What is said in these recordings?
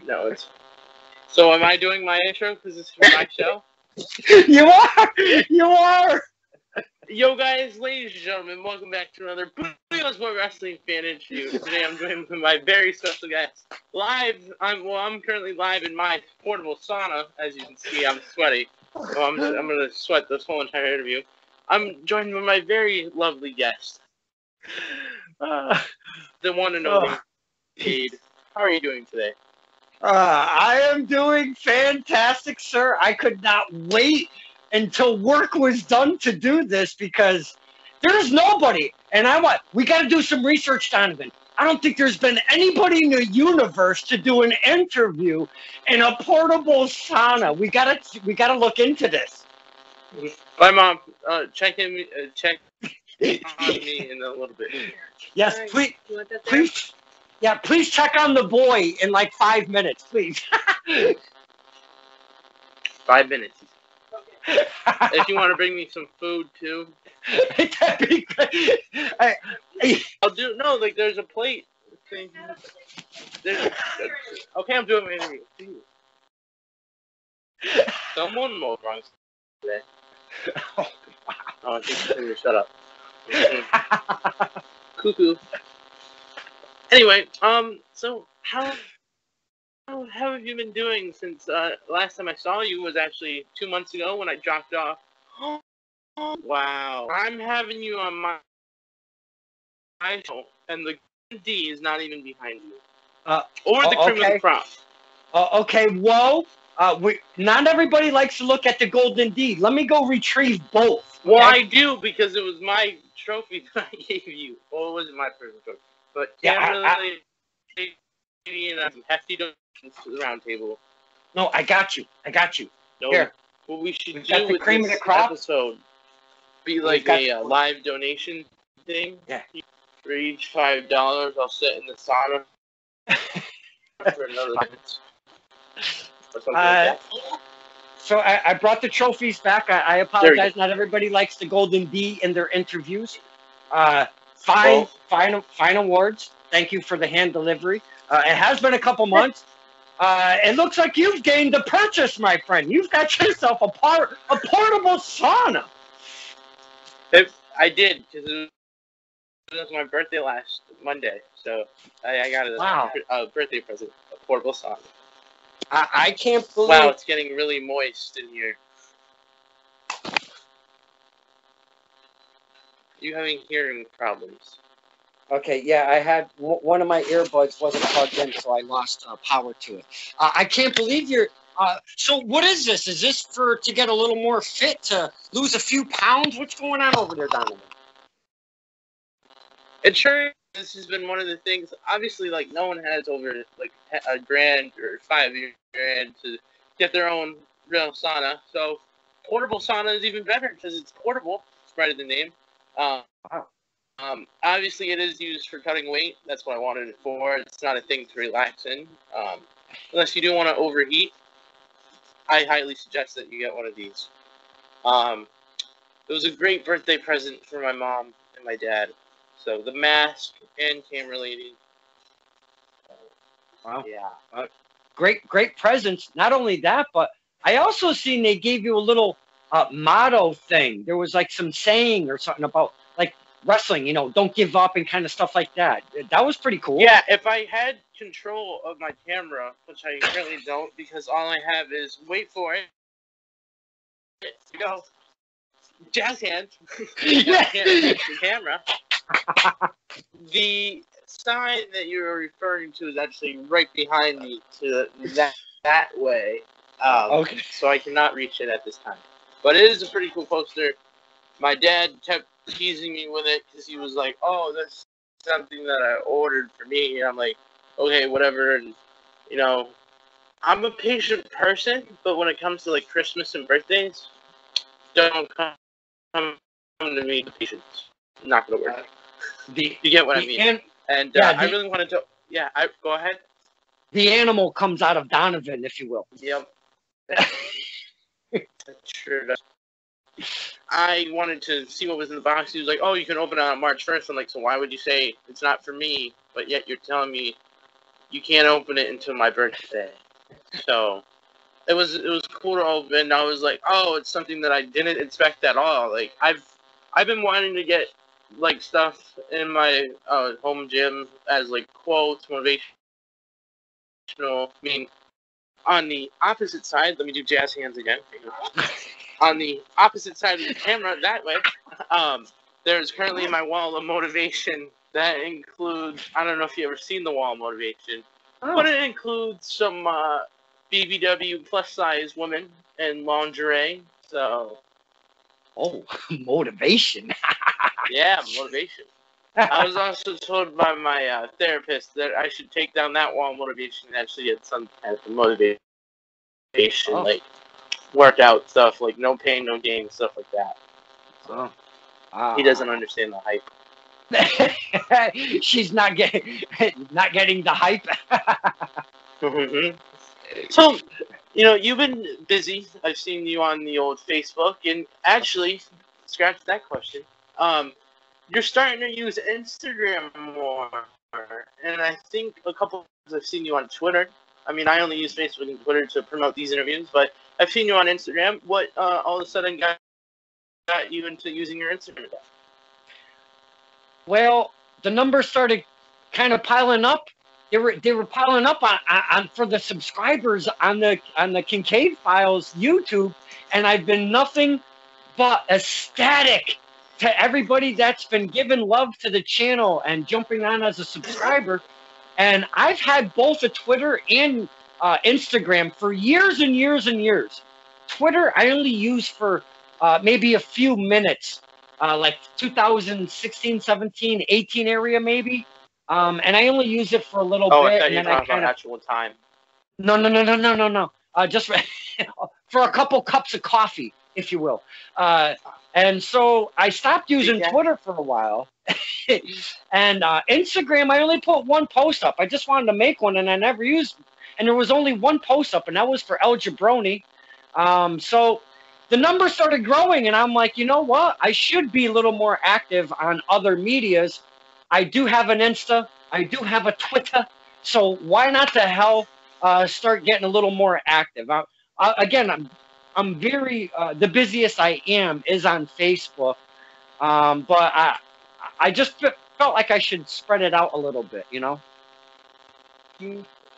No, it's... So am I doing my intro because this is for my show? You are! You are! Yo guys, ladies and gentlemen, welcome back to another Booyah Sport Wrestling fan interview. Today I'm joined with my very special guest. I'm currently live in my portable sauna. As you can see, I'm sweaty. So I'm gonna sweat this whole entire interview. I'm joined by my very lovely guest, the one and only Kincaid. How are you doing today? I am doing fantastic, sir. I could not wait until work was done to do this because there's nobody. And we got to do some research, Donovan. I don't think there's been anybody in the universe to do an interview in a portable sauna. We gotta look into this. Bye, Mom. Check on me in a little bit. Yes, please. Yeah, please check on the boy in like 5 minutes, please. 5 minutes. If you want to bring me some food too. That'd be great. I'll do like there's a plate. Okay, I'm doing my interview. Someone more wrong today. Oh, I think you shut up. Cuckoo. Anyway, so how have you been doing since last time I saw you was actually 2 months ago when I dropped off? Oh, wow. I'm having you on my show, and the D is not even behind you. Or the cream of the crop. Okay, whoa. Not everybody likes to look at the golden D. Let me go retrieve both. Okay? Well, I do, because it was my trophy that I gave you. Well, it wasn't my personal trophy. But hefty donations to the round table. No, I got you. No, here. What we should do with cream this of the crop episode be like a live donation thing. Yeah. For each $5, I'll sit in the sauna for another minute. Or something like that. So I brought the trophies back. I apologize. Not everybody likes the golden D in their interviews. Fine awards. Thank you for the hand delivery. It has been a couple months. It looks like you've gained a purchase, my friend. You've got yourself a portable sauna. I did, because it was my birthday last Monday. So I got a birthday present, a portable sauna. I can't believe... Wow, it's getting really moist in here. You having hearing problems? Okay, yeah, I had one of my earbuds wasn't plugged in, so I lost power to it. I can't believe you're. So what is this? Is this to get a little more fit, to lose a few pounds? What's going on over there, Donovan? It sure. This has been one of the things. Obviously, like no one has over like $1,000 or $5,000 to get their own real sauna. So portable sauna is even better because it's portable. It's right in the name. Wow. Obviously, it is used for cutting weight. That's what I wanted it for. It's not a thing to relax in. Unless you do want to overheat, I highly suggest that you get one of these. It was a great birthday present for my mom and my dad. So the mask and camera lady. Wow. Yeah. Great presents. Not only that, but I also seen they gave you a little motto thing. There was like some saying or something about like wrestling, don't give up and kind of stuff like that. That was pretty cool. Yeah, if I had control of my camera, which I currently don't, because all I have is, wait for it. Go. Jazz hands. I can't reach the camera. The sign that you're referring to is actually right behind me to that way. Okay. So I cannot reach it at this time. But it is a pretty cool poster. My dad kept teasing me with it because he was like, "Oh, that's something that I ordered for me." And I'm like, "Okay, whatever." And I'm a patient person, but when it comes to like Christmas and birthdays, don't come to me with patience. Not gonna work. You get what I mean? I really wanted to. Yeah, go ahead. The animal comes out of Donovan, if you will. Yep. Sure does. I wanted to see what was in the box. He was like, "Oh, you can open it on March 1st." I'm like, "So why would you say it's not for me, but yet you're telling me you can't open it until my birthday. So it was cool to open. I was like, oh, it's something that I didn't expect at all. Like I've been wanting to get like stuff in my home gym as like quotes, motivational. I mean, on the opposite side, let me do jazz hands again. On the opposite side of the camera, that way, there's currently my wall of motivation that includes, I don't know if you ever seen the wall of motivation, but it includes some BBW plus size women in lingerie. So, motivation. yeah, motivation. I was also told by my therapist that I should take down that wall of motivation and actually get some kind of motivation, like workout stuff, like no pain, no gain, stuff like that. So he doesn't understand the hype. She's not getting the hype. So, you've been busy. I've seen you on the old Facebook, and actually, scratch that question. You're starting to use Instagram more, and I think a couple times I've seen you on Twitter. I mean, I only use Facebook and Twitter to promote these interviews, but I've seen you on Instagram. What all of a sudden got you into using your Instagram? Well, the numbers started kind of piling up. They were piling up on for the subscribers on the Kincaid Files YouTube, and I've been nothing but ecstatic to everybody that's been giving love to the channel and jumping on as a subscriber. And I've had both a Twitter and Instagram for years and years and years. Twitter I only use for maybe a few minutes, like 2016, 17, 18 area maybe. And I only use it for a little bit. I thought and you then were talking about actual time. No. Just for a couple cups of coffee, if you will. And so I stopped using Twitter for a while. And Instagram, I only put one post up. I just wanted to make one, and I never used. And there was only one post up, and that was for El Jabroni. So the numbers started growing, and I'm like, you know what? I should be a little more active on other medias. I do have an Insta. I do have a Twitter. So why not the hell start getting a little more active? Again, I'm very the busiest I am is on Facebook, but I just felt like I should spread it out a little bit,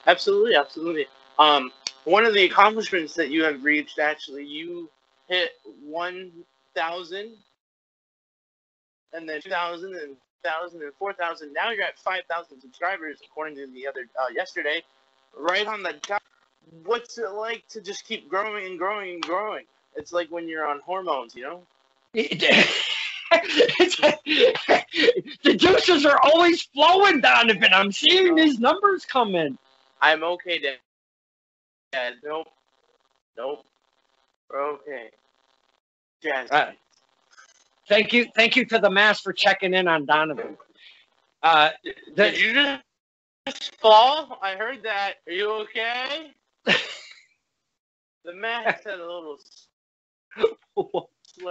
Absolutely. One of the accomplishments that you have reached, actually, you hit 1,000, and then 2,000, and 1,000, and 4,000. Now you're at 5,000 subscribers, according to the other yesterday, right on the top. What's it like to just keep growing and growing and growing? It's like when you're on hormones, The juices are always flowing, Donovan. I'm seeing these numbers come in. I'm okay, Dad. Nope. We're okay. Jazz. Thank you to the mass for checking in on Donovan. Did you just fall? I heard that. Are you okay? The mass had a little slip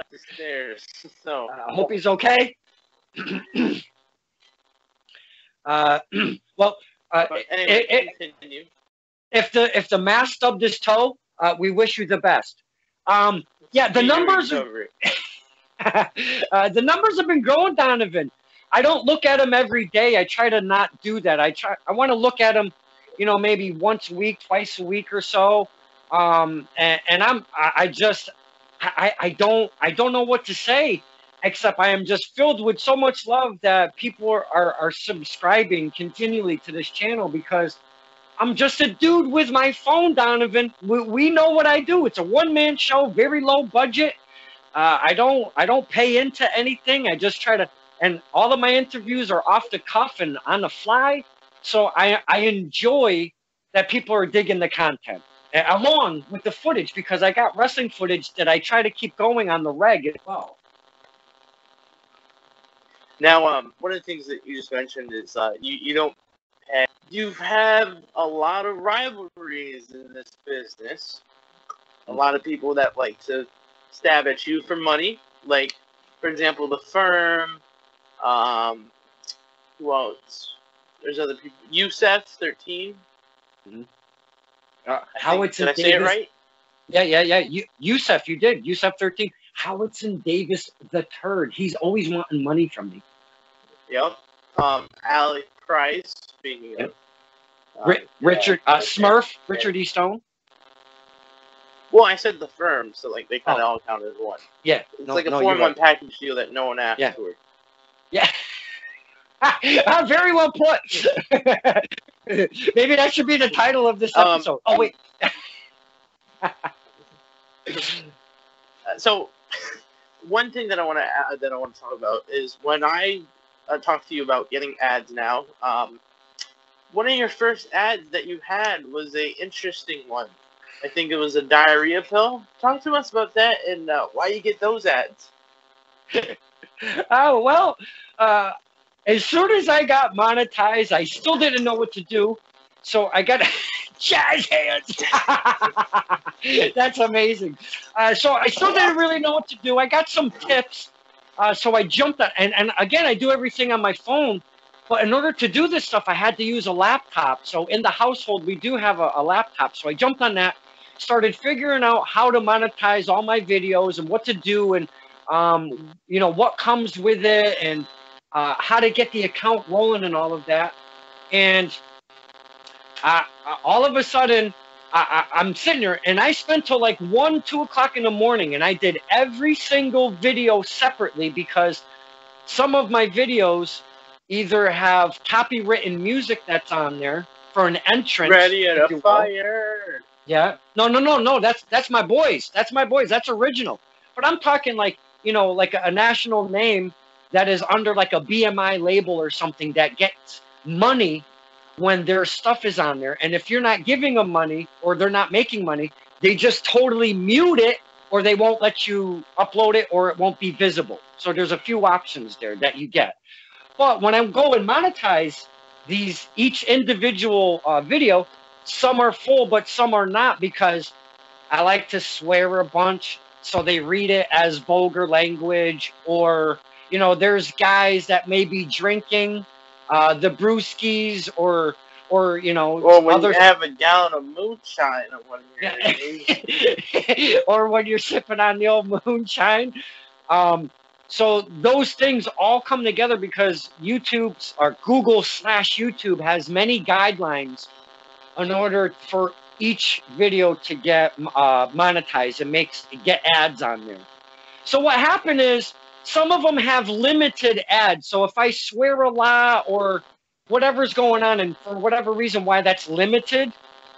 the stairs. So I hope he's okay. Well, anyway, continue. If the mass stubbed his toe, we wish you the best. Yeah, the numbers. The numbers have been growing, Donovan. I don't look at them every day. I try to not do that. I want to look at them, maybe once a week, twice a week or so. And I don't know what to say, except I am just filled with so much love that people are subscribing continually to this channel, because I'm just a dude with my phone, Donovan. We know what I do. It's a one-man show, very low budget. I don't pay into anything. I just try to, and all of my interviews are off the cuff and on the fly. So I enjoy that people are digging the content, along with the footage, because I got wrestling footage that I try to keep going on the reg as well. Now, one of the things that you just mentioned is you don't pay. You have a lot of rivalries in this business. A lot of people that like to stab at you for money, like, for example, the Firm. Who else? There's other people. Youssef 13. Howitz Did and I say it Davis. right? Yeah. Youssef, you did. Youssef 13. Howitz and Davis the third. He's always wanting money from me. Yep. Alec Price. Speaking of. Richard Smurf. Richard E. Stone. Well, I said the firm, so like they kind of all count as one. Yeah. It's like a 4-in-1 package deal that no one asked for. Yeah. Very well put. Maybe that should be the title of this episode. Oh wait. So, one thing that I want to talk about is when I talk to you about getting ads now. One of your first ads that you had was a interesting one. I think it was a diarrhea pill. Talk to us about that and why you get those ads. Oh well. As soon as I got monetized, I still didn't know what to do. So I got jazz hands. That's amazing. So I still didn't really know what to do. I got some tips. So I jumped on, and again, I do everything on my phone. But in order to do this stuff, I had to use a laptop. So in the household, we do have a laptop. So I jumped on that, started figuring out how to monetize all my videos and what to do and, what comes with it and how to get the account rolling and all of that. And all of a sudden, I'm sitting there and I spent till like 1, 2 o'clock in the morning and I did every single video separately because some of my videos either have copywritten music that's on there for an entrance. Ready at a fire. Yeah. No. That's my boys. That's original. But I'm talking like, like a national name that is under like a BMI label or something that gets money when their stuff is on there. And if you're not giving them money or they're not making money, they just totally mute it or they won't let you upload it or it won't be visible. So there's a few options there that you get. But when I go and monetize each individual video, some are full, but some are not because I like to swear a bunch. So they read it as vulgar language or, there's guys that may be drinking the brewskis or or when you have a gallon of moonshine or one of your or when you're sipping on the old moonshine. So those things all come together because YouTube's or Google/YouTube has many guidelines in order for each video to get monetized and get ads on there. So what happened is some of them have limited ads. So if I swear a lot or whatever's going on, and for whatever reason why that's limited,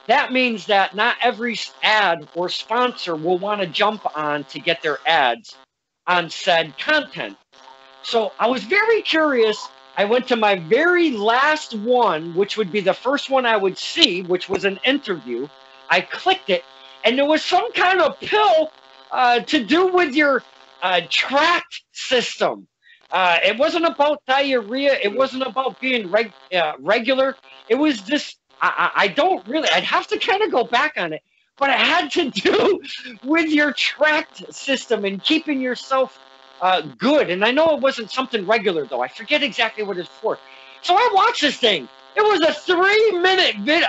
that means that not every ad or sponsor will want to jump on to get their ads on said content. So I was very curious. I went to my very last one, which would be the first one I would see, which was an interview. I clicked it, and there was some kind of pill to do with your tract system. It wasn't about diarrhea. It wasn't about being regular. It was this. I'd have to kind of go back on it, but it had to do with your tract system and keeping yourself good. And I know it wasn't something regular, though. I forget exactly what it's for. So I watched this thing. It was a 3-minute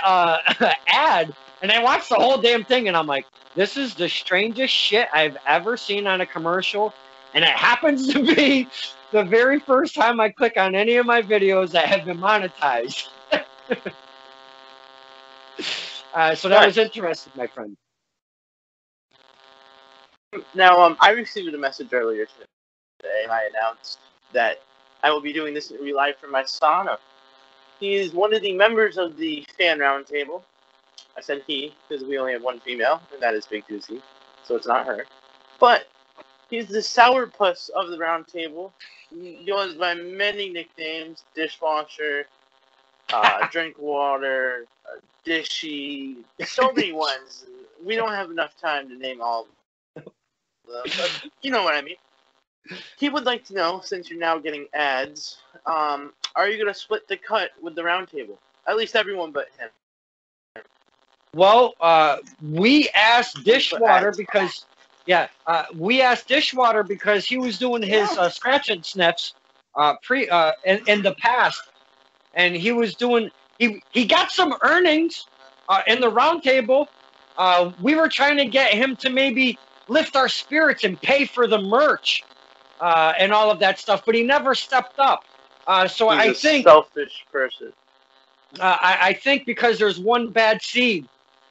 ad, and I watched the whole damn thing, and I'm like, this is the strangest shit I've ever seen on a commercial. And it happens to be the very first time I click on any of my videos that have been monetized. So that was interesting, my friend. Now, I received a message earlier today, and I announced that I will be doing this interview live from my sauna. He is one of the members of the fan roundtable. I said he, because we only have one female, and that is Big Juicy, so it's not her. But he's the sourpuss of the roundtable. He goes by many nicknames: dishwasher, drink water, dishy, so many ones. We don't have enough time to name all of them, but you know what I mean. He would like to know, since you're now getting ads, are you going to split the cut with the roundtable? At least everyone but him. Well, we asked Dishwater because, we asked Dishwater because he was doing his scratch and sniffs in the past, and he was doing. He got some earnings in the round table. We were trying to get him to maybe lift our spirits and pay for the merch and all of that stuff, but he never stepped up. So He's I a think selfish person. I think because there's one bad seed.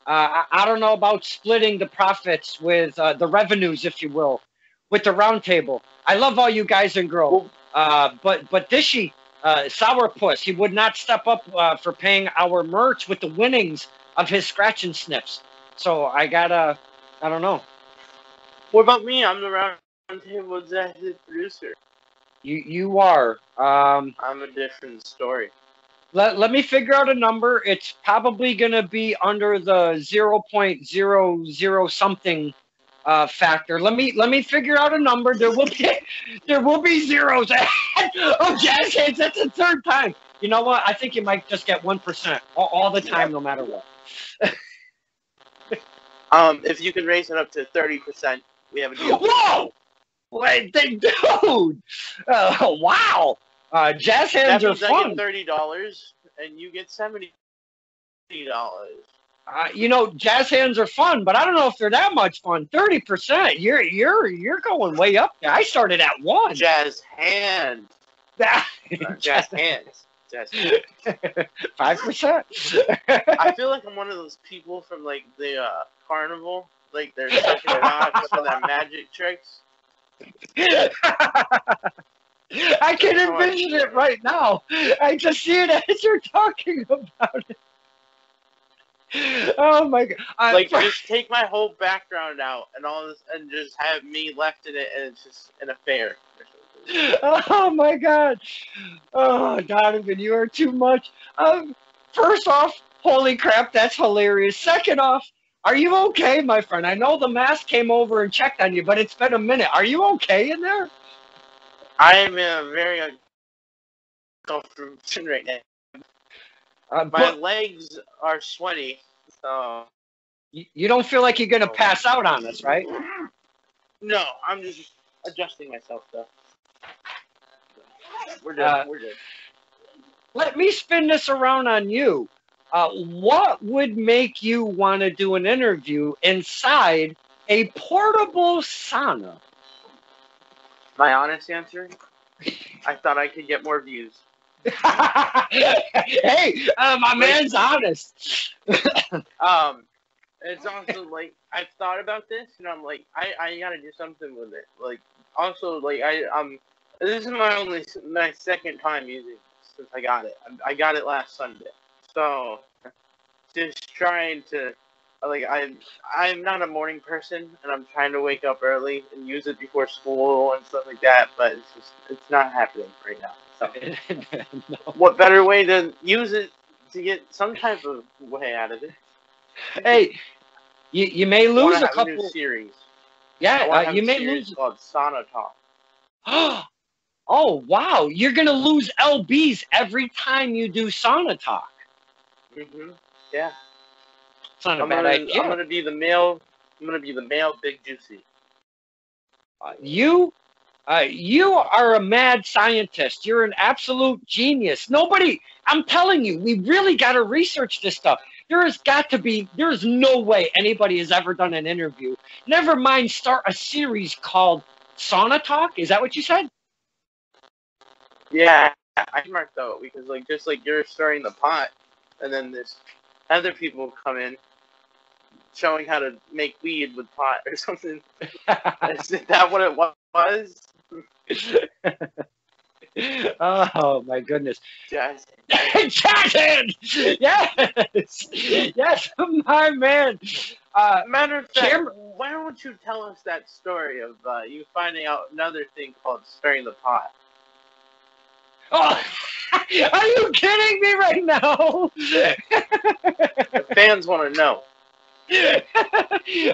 I don't know about splitting the profits with the revenues, if you will, with the round table. I love all you guys and girls, but Dishy, Sourpuss, he would not step up for paying our merch with the winnings of his scratch and sniffs. So I don't know. What about me? I'm the round table executive producer. You are. I'm a different story. Let me figure out a number. It's probably going to be under the 0.00 something factor. Let me figure out a number. There will be zeros. Oh, Jazz Hands, that's the third time. You know what? I think you might just get 1% all the time, no matter what. If you can raise it up to 30%, we have a deal. Whoa! Wait, dude! Wow! Jazz Hands That are means I fun. get $30 and you get $70. You know, Jazz Hands are fun, but I don't know if they're that much fun. 30%. You're going way up there. I started at 1. Jazz Hands. Jazz Hands. Jazz Hands. 5%. I feel like I'm one of those people from like the carnival, like they're sucking rocks for their magic tricks. I can envision it right now. I just see it as you're talking about it. Oh my god! Like just take my whole background out and all this, and just have me left in it, and it's just an affair. Oh my god! Oh, Donovan, you are too much. First off, holy crap, that's hilarious. Second off, are you okay, my friend? I know the mask came over and checked on you, but it's been a minute. Are you okay in there? I am in a very uncomfortable position right now. My legs are sweaty, so... You don't feel like you're going to pass out on us, right? No, I'm just adjusting myself, though. We're good. We're good. Let me spin this around on you. What would make you want to do an interview inside a portable sauna? My honest answer? I thought I could get more views. Hey, my man's honest. It's also like I've thought about this, and I'm like, I gotta do something with it. Like, also, like this is my second time using it since I got it. I got it last Sunday, so just trying to. Like I'm not a morning person, and I'm trying to wake up early and use it before school and stuff like that. But it's not happening right now. So, No. What better way to use it to get some type of way out of it? Hey, you may lose a couple. A new series. Yeah, you may lose. Called Sauna Talk. Oh wow, you're gonna lose LBs every time you do Sauna Talk. Yeah. It's not a bad idea. I'm gonna be the male. I'm gonna be the male Big Juicy. You are a mad scientist. You're an absolute genius. Nobody. I'm telling you, we really got to research this stuff. There's no way anybody has ever done an interview. Never mind start a series called Sauna Talk. Is that what you said? Yeah, I marked out because just like you're stirring the pot, and then this other people come in showing how to make weed with pot or something. Is that what it was? Oh my goodness. Jazz. Yes, my man. Matter of fact, why don't you tell us that story of you finding out another thing called stirring the pot? Oh, are you kidding me right now? The fans want to know.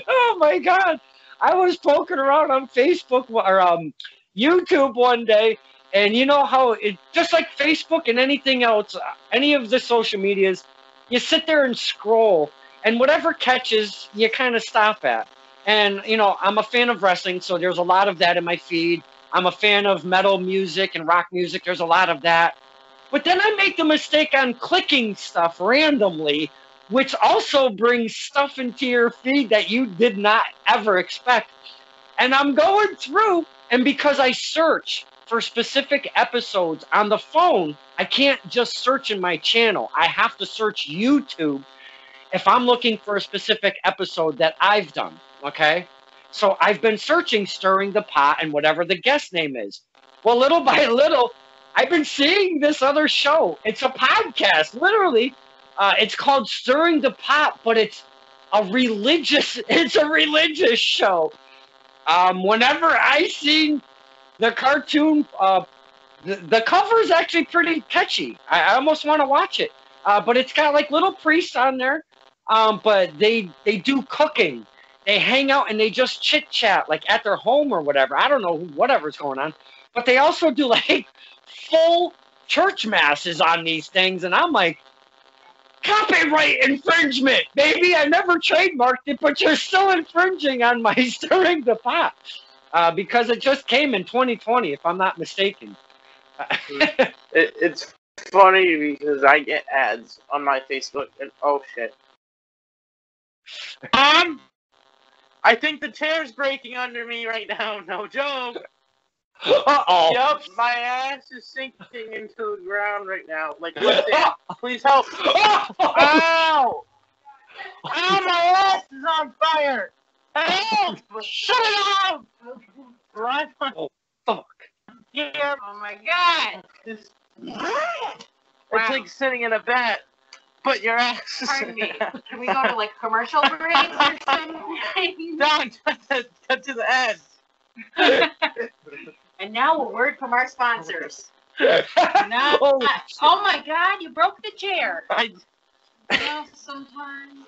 Oh my god. I was poking around on Facebook or YouTube one day, and you know how it just like Facebook and anything else, any of the social medias, you sit there and scroll, and whatever catches, you kind of stop at. And you know, I'm a fan of wrestling, so there's a lot of that in my feed. I'm a fan of metal music and rock music. There's a lot of that. But then I make the mistake on clicking stuff randomly, which also brings stuff into your feed that you did not ever expect. And I'm going through, and because I search for specific episodes on the phone, I can't just search in my channel. I have to search YouTube if I'm looking for a specific episode that I've done, okay? So I've been searching Stirring the Pot and whatever the guest name is. Well, little by little, I've been seeing this other show. It's a podcast, literally. It's called Stirring the Pot, but it's a religious show. Whenever I see the cartoon, the cover is actually pretty catchy. I almost want to watch it. But it's got like little priests on there. But they do cooking. They hang out and they just chit chat like at their home or whatever. I don't know whatever's going on. But they also do like full church masses on these things, and I'm like, copyright infringement, baby. I never trademarked it, but you're still infringing on my Stirring the Pot because it just came in 2020, if I'm not mistaken. It's funny because I get ads on my Facebook, and oh shit. I think the chair's breaking under me right now. No joke. Uh-oh. Yup, my ass is sinking into the ground right now. Like, listen, please help. Ow! Ow, my ass is on fire! Help! Shut it off! Right? Oh, fuck. Yeah. Oh my god! It's like sitting in a bat, but your ass is... Pardon me. Can we go to like commercial breaks or something? Don't cut to the end. And now a word from our sponsors. Oh, Oh my god, you broke the chair. I, Well, sometimes.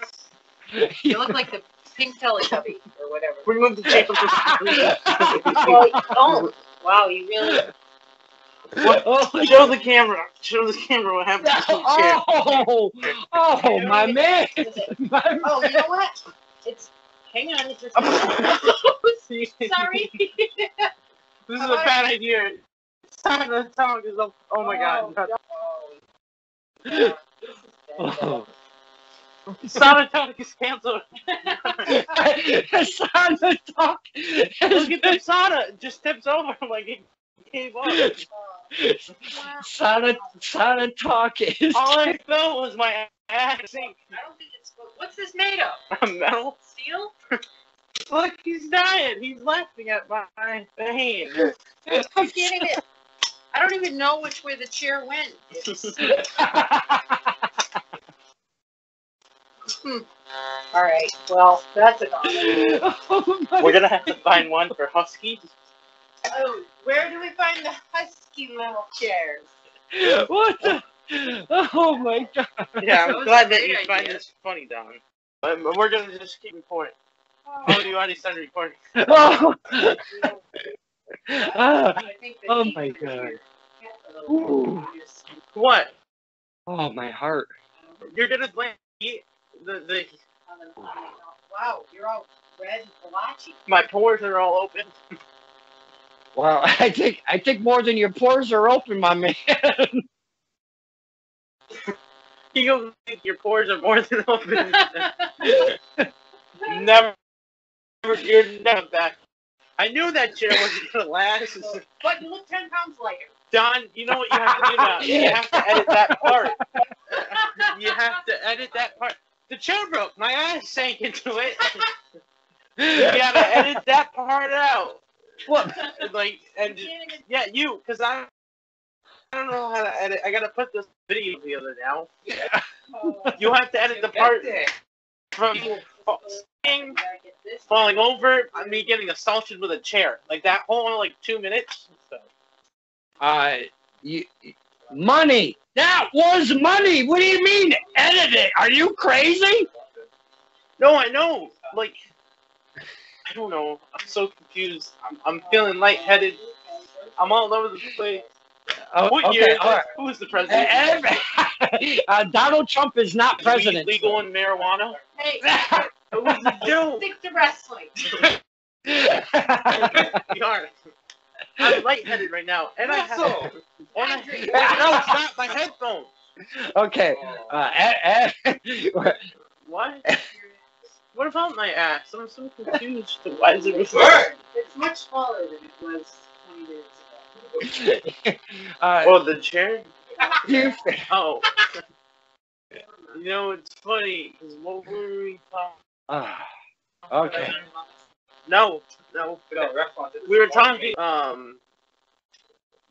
You look like the pink Teletubby or whatever. remove the chair. Well, oh, wow, you really. Show the camera. Show the camera what happened to the chair. Oh, my man. Oh, you know what? It's. Hang on, it's just. Sorry. This is a bad idea. It's time to talk. Oh my god. Sonic Talk is canceled. Sonic Talk. Look at that Sana. It just tips over like it gave up. Sonic Talk is. All I felt was my ass sink. I don't think it's. What's this made of? Metal. Steel? Look, he's dying. He's laughing at my pain. I can't even. I don't even know which way the chair went. All right. Well, that's a comment. We're gonna have to find one for Huskies. Oh, where do we find the husky little chairs? What the? Oh my god. Yeah, That I'm was glad a that great you find idea. this funny, Don. We're gonna just keep recording. Oh, you already started recording. Oh, I think the oh heat my was god. here. Ooh. What? Oh, my heart. You're gonna blame the Wow, you're all red and blotchy. my pores are all open. Wow, I think more than your pores are open, my man. You go think your pores are more than open. Never, you're never back. I knew that chair wasn't gonna last. But you look 10 pounds lighter. Don, you know what you have to do now? You have to edit that part. You have to edit that part. The chair broke. My ass sank into it. You gotta edit that part out. What? Like, and yeah, you, because I don't know how to edit. I gotta put this video together now. You have to edit the part from falling over, me getting assaulted with a chair. Like that whole like 2 minutes. So. Money. That was money. What do you mean? Edit it. Are you crazy? No, I know. Like, I don't know. I'm so confused. I'm feeling lightheaded. I'm all over the place. What year? Right. Who is the president? Donald Trump is not president. Legal in marijuana? Hey, It was a joke. stick to wrestling. You are. I'm lightheaded right now, and I have. Russell! No, it's not my headphones. Okay. What? What about my ass? I'm so confused. Why is it? It's much smaller than it was 20 minutes ago. Oh, the chair. You. Oh. You know, it's funny because what were we talking? Okay. No. We were talking.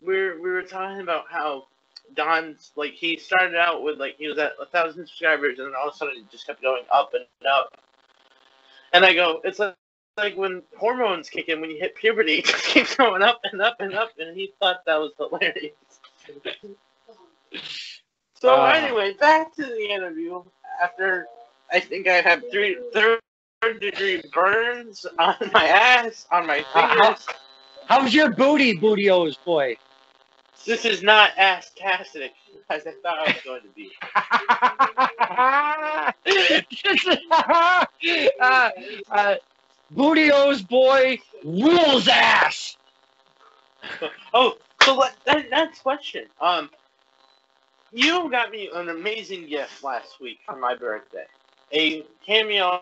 We were talking about how Don's like he started out with like he was at 1,000 subscribers and then all of a sudden it just kept going up and up. And I go, it's like when hormones kick in when you hit puberty, it just keeps going up and up and up, and he thought that was hilarious. So anyway, back to the interview. After I think I have third-degree burns on my ass, on my fingers. How's your booty-os, boy? This is not ass-tastic, as I thought I was going to be. Booty-os, boy, rules ass. Oh, so that's question. You got me an amazing gift last week for my birthday. A cameo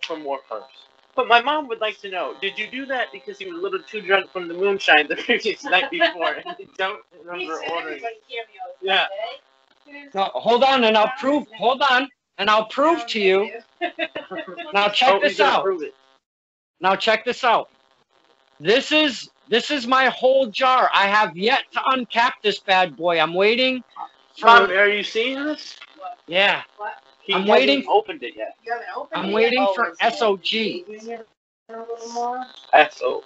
from Warhorse. But my mom would like to know, did you do that because you were a little too drunk from the moonshine the previous night before and you don't remember ordering? Yeah. No, hold on, and I'll prove. Hold on, and I'll prove to you. Now check this out. Now check this out. This is my whole jar. I have yet to uncap this bad boy. I'm waiting. Mom, are you seeing this? Yeah. He I'm waiting. Opened it yet? You haven't opened I'm it waiting yet? for SOG. SO.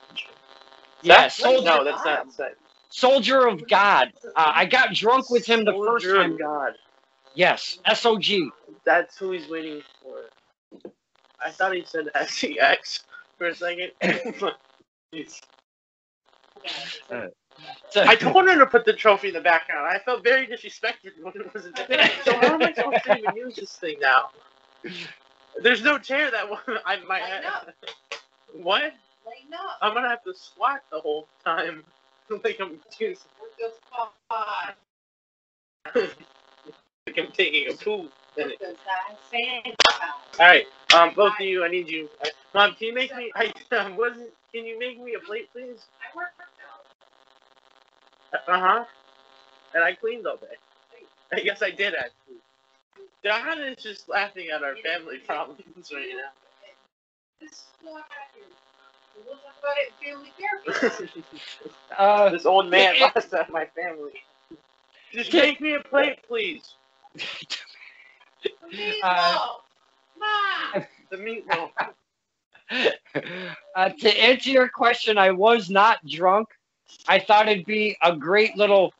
Yeah, No, soldier. that's not inside. Soldier of God. I got drunk with him the first Soldier time. of God. Yes, SOG. That's who he's waiting for. I thought he said SEX for a second. I told her to put the trophy in the background. I felt very disrespected when it wasn't there. So how am I supposed to even use this thing now? There's no chair that I might have. What? Lighten up. I'm gonna have to squat the whole time. Like I'm using. Like I'm taking a poop. Alright, both of you, I need you. Mom, can you make me? Can you make me a plate, please? And I cleaned all day. I guess I did actually. Don is just laughing at our family problems right now. We'll talk about it in family therapy. This old man laughs at my family. Just make me a plate, please. The meatloaf. Mom. The meatloaf. To answer your question, I was not drunk. I thought it'd be a great little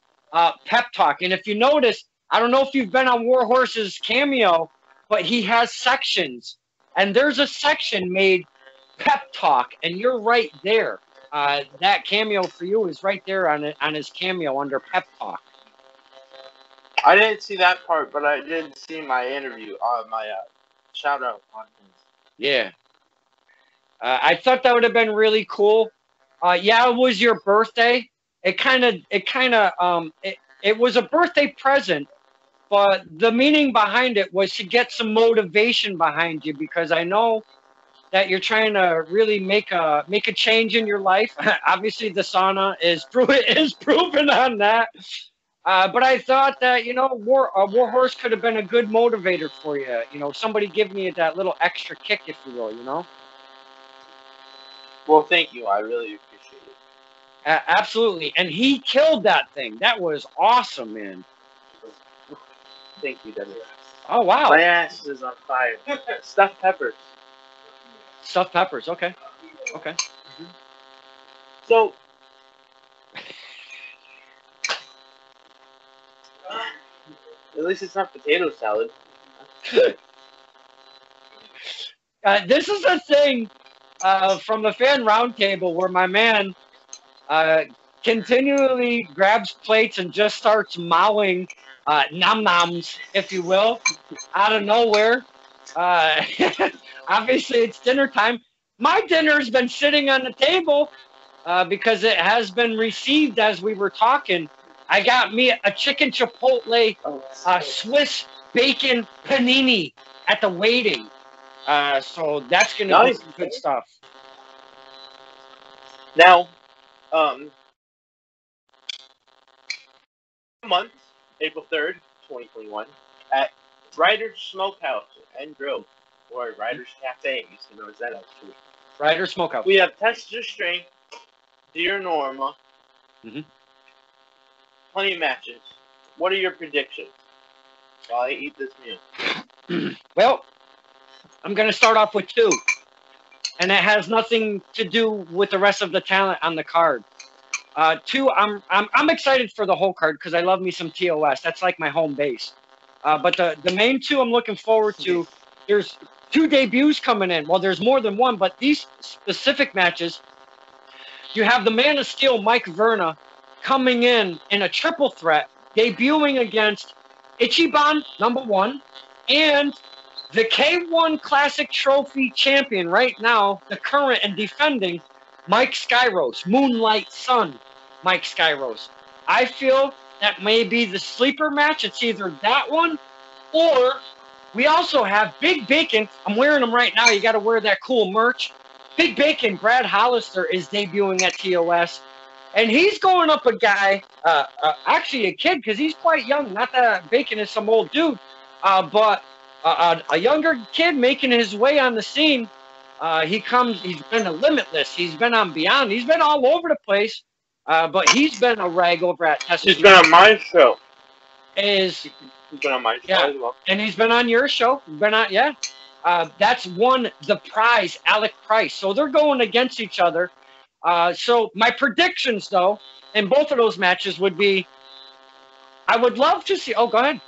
pep talk. And if you notice, I don't know if you've been on Warhorse's cameo, but he has sections. And there's a section made pep talk, and you're right there. That cameo for you is right there on his cameo under pep talk. I didn't see that part, but I did see my interview, my shout out on him. Yeah. I thought that would have been really cool. Yeah, it was your birthday. It was a birthday present, but the meaning behind it was to get some motivation behind you, because I know that you're trying to really make a change in your life. Obviously, the sauna is proven on that. But I thought that, Warhorse could have been a good motivator for you. Somebody give me that little extra kick, if you will, Well, thank you. I really appreciate it. Absolutely. And he killed that thing. That was awesome, man. Thank you, Debbie. Oh, wow. My ass is on fire. Stuffed peppers. Stuffed peppers. Okay. Okay. Mm-hmm. So, at least it's not potato salad. This is a thing from the fan roundtable where my man continually grabs plates and just starts mowing nom-noms, if you will, out of nowhere. Obviously, it's dinner time. My dinner's been sitting on the table because it has been received as we were talking. I got me a chicken chipotle Swiss bacon panini at the waiting. So that's going to Nice. be some good stuff. Now, month, April 3rd, 2021, at Ryder's Smokehouse and Grill, or Ryder's Cafe, you know, is that actually? Ryder's Smokehouse. We have Texas Strength, Dear Norma, plenty of matches. What are your predictions while I eat this meal? Well, I'm going to start off with 2, and it has nothing to do with the rest of the talent on the card. 2, I'm excited for the whole card because I love me some TOS. That's like my home base. But the main 2 I'm looking forward to, there's 2 debuts coming in. Well, there's more than one, but these specific matches, you have the Man of Steel, Mike Verna, coming in a triple threat, debuting against Ichiban, #1, and the K1 Classic Trophy champion right now, the current and defending Mike Skyros, Moonlight Sun Mike Skyros. I feel that may be the sleeper match. It's either that one or we also have Big Bacon. I'm wearing them right now. You got to wear that cool merch. Big Bacon, Brad Hollister, is debuting at TOS. And he's going up a guy, actually a kid, because he's quite young. Not that Bacon is some old dude, but a younger kid making his way on the scene. He's been a Limitless. He's been on Beyond. He's been all over the place, but he's been a rag over at Texas. He's been on my show. He's been on my show as well. And he's been on your show. Been on, yeah. That's won the prize, Alec Price. So they're going against each other. So my predictions, though, in both of those matches would be, I would love to see. Oh, go ahead.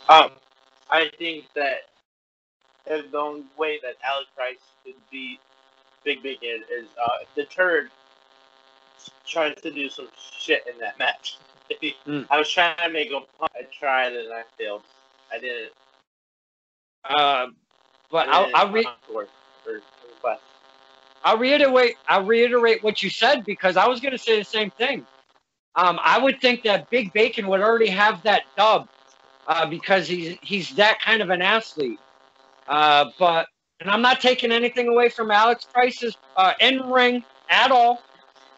I think that the only way that Alec Price could beat Big Bacon is the Turd trying to do some shit in that match. I was trying to make a punt. I tried and I failed. I didn't. But I'll reiterate what you said because I was going to say the same thing. I would think that Big Bacon would already have that dub because he's that kind of an athlete. And I'm not taking anything away from Alex Price's in-ring at all.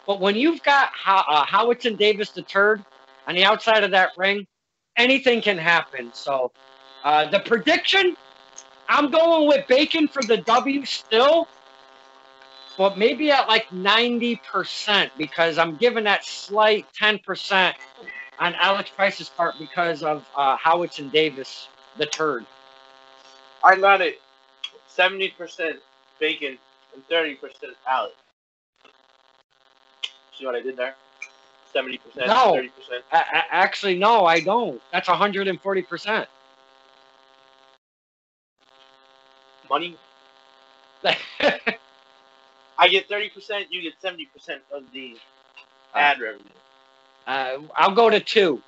But when you've got Howitson Davis the Turd on the outside of that ring, anything can happen. So the prediction, I'm going with Bacon for the W still, but maybe at like 90% because I'm giving that slight 10% on Alex Price's part because of Howitson Davis the Turd. I got it 70% Bacon and 30% Alex. See what I did there? 70%, no, 30%. Actually, no, I don't. That's 140%. Money? I get 30%, you get 70% of the ad revenue. I'll go to 2.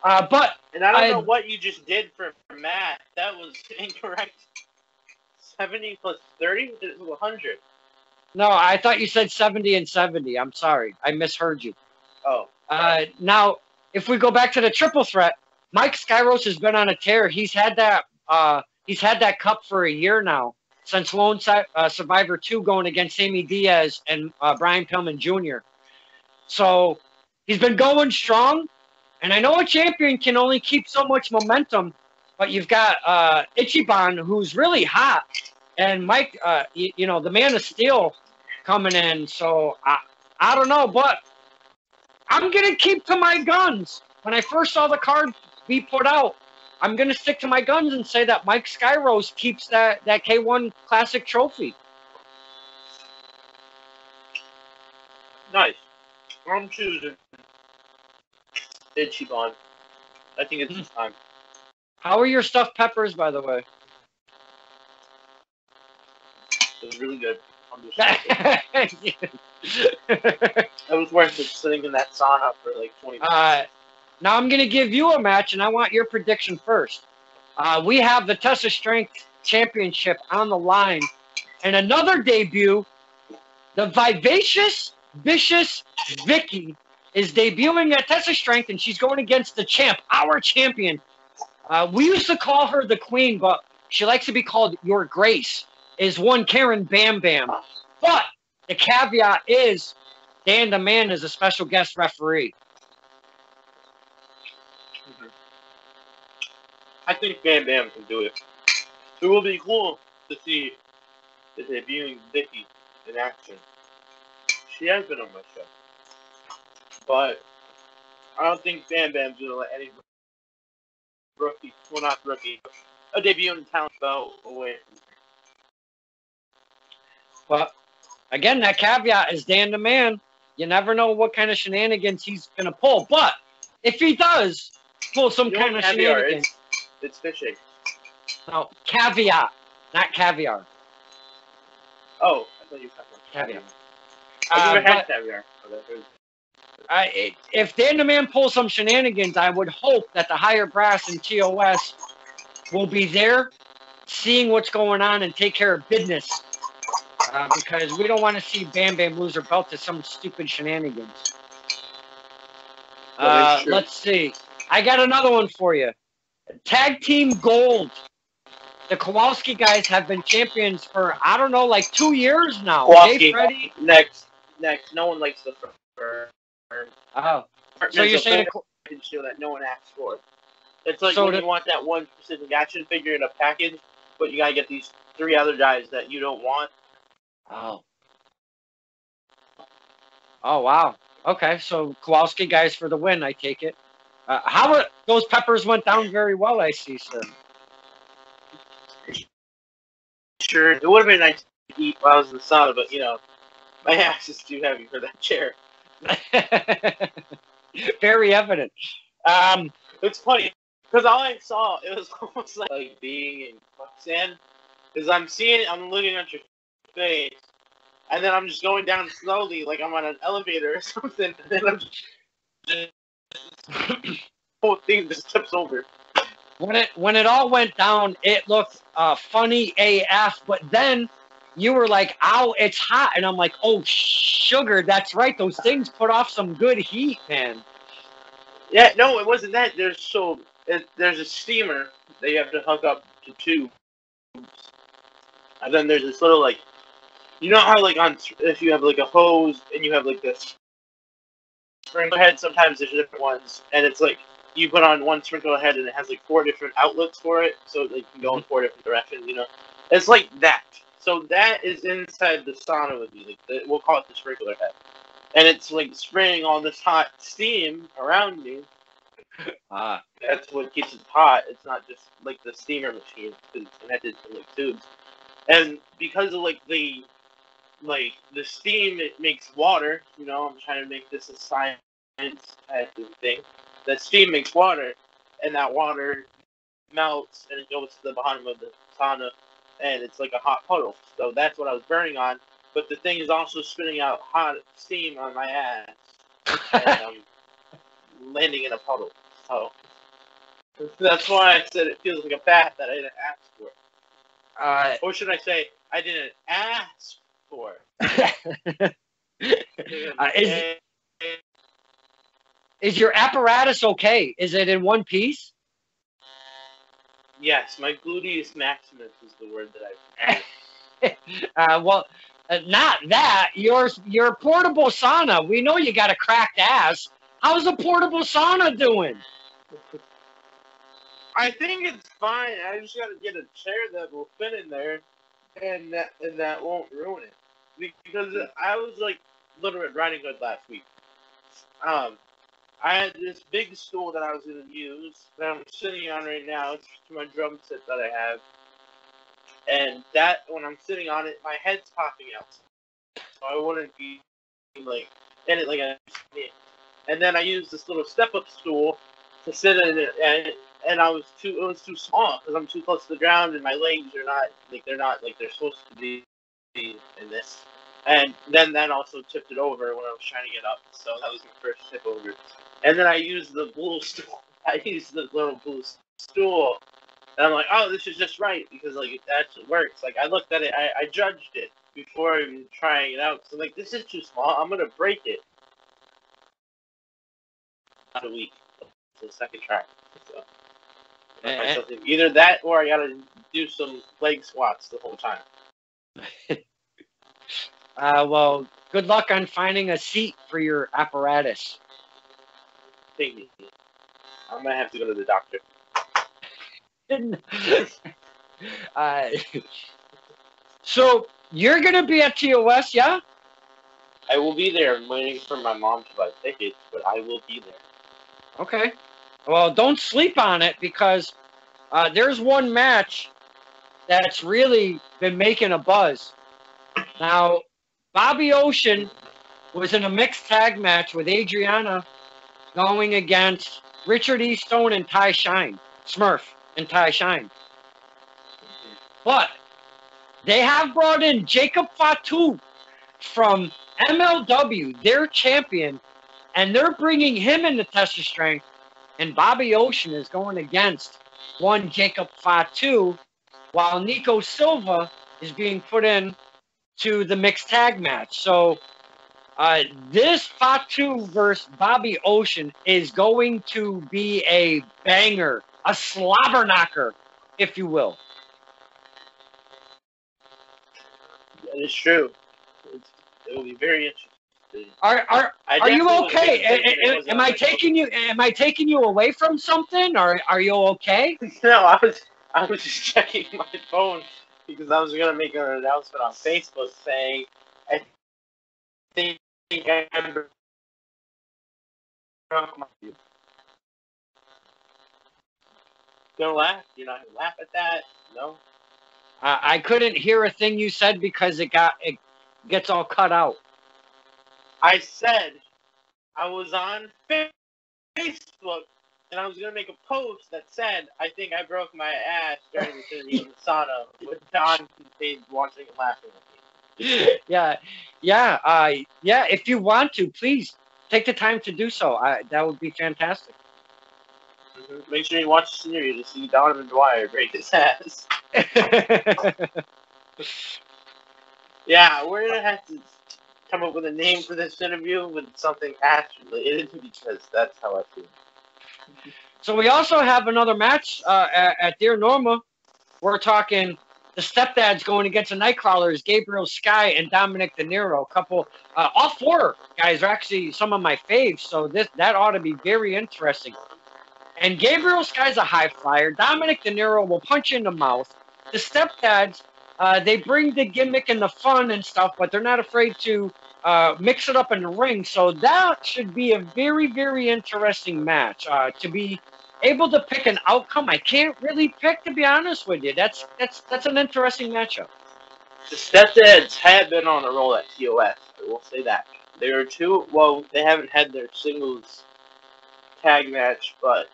But and I don't know what you just did for Matt. That was incorrect. 70 plus 30 is 100. No, I thought you said 70 and 70. I'm sorry. I misheard you. Oh. Now, if we go back to the triple threat, Mike Skyros has been on a tear. He's had that cup for a year now, since Lone Survivor 2 going against Sammy Diaz and Brian Pillman Jr. So he's been going strong. And I know a champion can only keep so much momentum, but you've got Ichiban, who's really hot, and Mike, the Man of Steel coming in. So I don't know, but I'm going to keep to my guns. When I first saw the card be put out, I'm going to stick to my guns and say that Mike Skyros keeps that K1 Classic trophy. Nice. I'm choosing Ichiban. I think it's time. How are your stuffed peppers, by the way? It was really good. It was worth it sitting in that sauna for like 20 minutes. Now I'm going to give you a match, and I want your prediction first. We have the Tessa Strength Championship on the line, and another debut, The vivacious, vicious Vicky is debuting at Test of Strength, and she's going against the champ, our champion. We used to call her the Queen, but she likes to be called Your Grace, is one Karen Bam Bam. But the caveat is Dan the Man is a special guest referee. I think Bam Bam can do it. It will be cool to see the debuting Vicky in action. She has been on my show. But I don't think Bam Bam's going to let any rookie, well, not rookie, a debuting talent belt away from her. But again, that caveat is Dan the Man. You never know what kind of shenanigans he's going to pull. But if he does pull some kind of shenanigans. It's fishing. No, caveat, not caviar. Oh, I thought you were talking about Caviar. I've never had caviar. If Dan the Man pulls some shenanigans, I would hope that the higher brass and TOS will be there, seeing what's going on and take care of business. Because we don't want to see Bam Bam lose her belt to some stupid shenanigans. Let's see. I got another one for you. Tag Team Gold. The Kowalski guys have been champions for, I don't know, like 2 years now. Kowalski. Next. No one likes the firm. Oh. So you're saying that no one asks for. It's like when you want that one specific action figure in a package, but you gotta get these 3 other guys that you don't want. Oh. Oh, wow. Okay, so Kowalski guys for the win, I take it. Those peppers went down very well, I see, sir. Sure, it would have been nice to eat while I was in the sauna, but, my ass is too heavy for that chair. Very evident. It's funny, because all I saw, it was almost like being in quicksand, because I'm looking at your face, and then I'm just going down slowly, like I'm on an elevator or something, and then I'm just whole thing just tips over. When it all went down, it looked funny AF, but then you were like, ow, it's hot. And I'm like, oh, sugar, that's right. Those things put off some good heat, man. Yeah, no, it wasn't that. There's a steamer that you have to hook up to tubes. And then there's this little, you know how, if you have, a hose and you have, this sprinkler head, sometimes there's different ones. And it's, you put on one sprinkler head and it has, 4 different outlets for it. So, you can go in 4 different directions, It's like that. So that is inside the sauna with you. We'll call it the sprinkler head. And it's, spraying all this hot steam around you. That's what keeps it hot. It's not just, the steamer machine. It's connected to, tubes. And because of, the steam, it makes water. I'm trying to make this a science type of thing. That steam makes water, and that water melts, and it goes to the bottom of the sauna, and it's like a hot puddle. So that's what I was burning on. But the thing is also spitting out hot steam on my ass, and I'm landing in a puddle. So that's why I said it feels like a bath that I didn't ask for. Or should I say, I didn't ask for. Is your apparatus okay? Is it in one piece? Yes, my gluteus maximus is the word that I not that. Your portable sauna. We know you got a cracked ass. How's the portable sauna doing? I think it's fine. I just got to get a chair that will fit in there, and that won't ruin it. Because I was literally at Riding Hood last week. I had this big stool that I was going to use that I'm sitting on right now. It's my drum set that I have. And that, when I'm sitting on it, my head's popping out. So I wouldn't be, in it like a... And then I used this little step-up stool to sit in it, and it was too small, because I'm too close to the ground, and my legs are not, they're supposed to be in this. And then that also tipped it over when I was trying to get up. So that was my first tip over. And then I used the blue stool. I used the little blue stool. And I'm like, oh, this is just right. Because, that works. I looked at it. I judged it. before even trying it out. So like, this is too small. I'm gonna break it. Not a week. It's the second try. So either that or I gotta do some leg squats the whole time. Well, good luck on finding a seat for your apparatus. Thank you. I'm gonna have to go to the doctor. So you're gonna be at TOS, yeah? I will be there. I'm waiting for my mom to buy tickets, but I will be there. Okay. Well, don't sleep on it because there's one match that's really been making a buzz. Now, Bobby Ocean was in a mixed tag match with Adriana going against Richard E. Stone and Ty Shine. Smurf and Ty Shine. But they have brought in Jacob Fatu from MLW, their champion, and they're bringing him into Test of Strength, and Bobby Ocean is going against one Jacob Fatu, while Nico Silva is being put in to the mixed tag match. So this Fatu versus Bobby Ocean is going to be a banger, a slobber knocker, if you will. That is true. It will be very interesting. Are you okay? Am I taking you away from something, or are you okay? No, I was just checking my phone because I was gonna make an announcement on Facebook saying I think I'm gonna laugh. You're not gonna laugh at that, no? I couldn't hear a thing you said because it gets all cut out. I said I was on Facebook and I was gonna make a post that said I think I broke my ass during the interview in the sauna with Don Kincaid watching and laughing at me. Yeah. If you want to, please take the time to do so. That would be fantastic. Mm-hmm. Make sure you watch the interview to see Donovan Dwyer break his ass. Yeah, we're gonna have to come up with a name for this interview with something ass related because that's how I feel. So we also have another match at Dear Norma. We're talking the stepdads going against the Nightcrawlers, Gabriel Sky and Dominic De Niro. A couple, all four guys are actually some of my faves, so that ought to be very interesting. And Gabriel Sky's a high flyer. Dominic De Niro will punch you in the mouth. The stepdads, they bring the gimmick and the fun and stuff, but they're not afraid to mix it up in the ring. So that should be a very, very interesting match. To be able to pick an outcome, I can't really pick, to be honest with you. That's an interesting matchup. The stepdads have been on a roll at TOS. I will say that. They are two. Well, they haven't had their singles tag match, but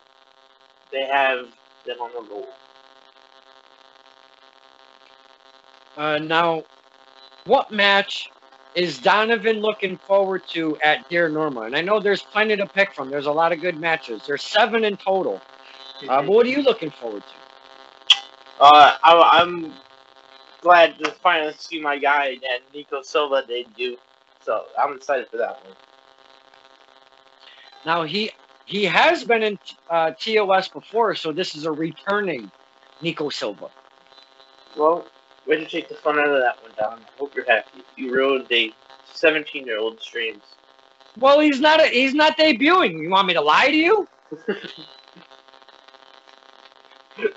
they have been on the roll. Now, what match is Donovan looking forward to at Dear Norma? And I know there's plenty to pick from. There's a lot of good matches. There's 7 in total. But what are you looking forward to? I'm glad to finally see my guy again, Nico Silva debut. So I'm excited for that one. Now he has been in TOS before, so this is a returning Nico Silva. Well, way to take the fun out of that one, Don. I hope you're happy. You ruined a 17-year-old's dreams. Well, he's not debuting. You want me to lie to you?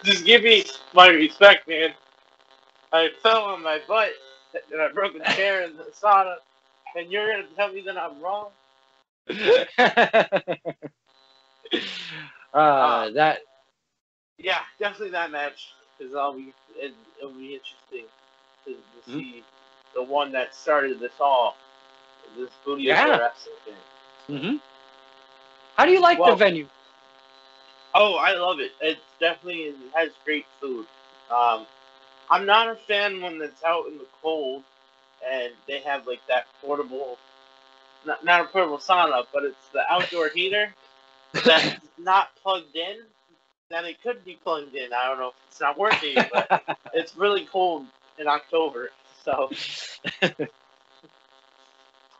Just give me my respect, man. I fell on my butt and I broke a chair in the sauna, and you're gonna tell me that I'm wrong? Yeah, definitely that match is it'll be interesting to see the one that started this all. This booty wrestling thing. How do you like the venue? Oh, I love it. It has great food. I'm not a fan when it's out in the cold and they have like that portable, not a portable sauna, but it's the outdoor heater that's not plugged in. That it could be plugged in. I don't know if it's not working, but it's really cold in October. So,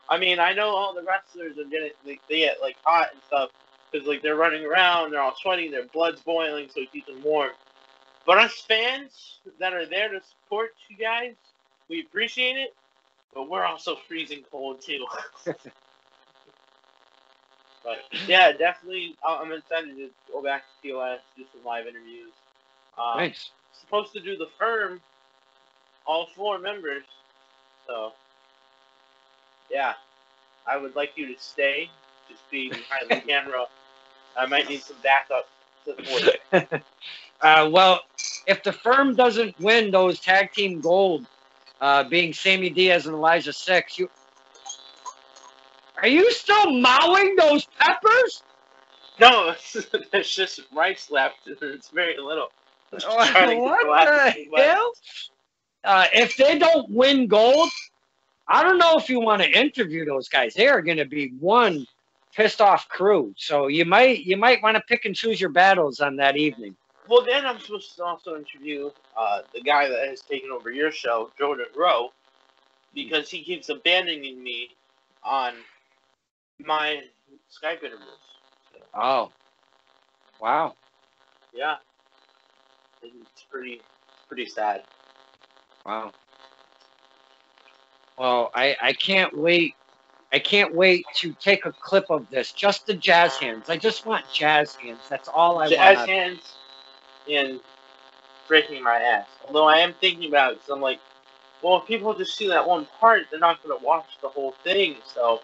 I mean, I know all the wrestlers are getting, they get like hot and stuff because like they're running around, they're all sweaty, their blood's boiling, so it keeps them warm. But us fans that are there to support you guys, we appreciate it, but we're also freezing cold too. But yeah, definitely, I'm excited to go back to TOS, do some live interviews. Thanks. Supposed to do the firm, all 4 members. So yeah, I would like you to stay, just be behind the camera. I might need some backup support. Well, if the firm doesn't win those tag team gold, being Sammy Diaz and Elijah Six, are you still mowing those peppers? No, there's just rice left. It's very little. What the hell? If they don't win gold, I don't know if you want to interview those guys. They are going to be one pissed off crew. So you might want to pick and choose your battles on that evening. Well, then I'm supposed to also interview the guy that has taken over your show, Jordan Rowe, because he keeps abandoning me on my Skype interviews. Oh, wow. Yeah, it's pretty sad. Wow. Well, I can't wait. I can't wait to take a clip of this. Just the jazz hands. I just want jazz hands. That's all I want. Jazz hands and breaking my ass. Although I am thinking about it, because I'm like, well, if people just see that one part, they're not going to watch the whole thing. So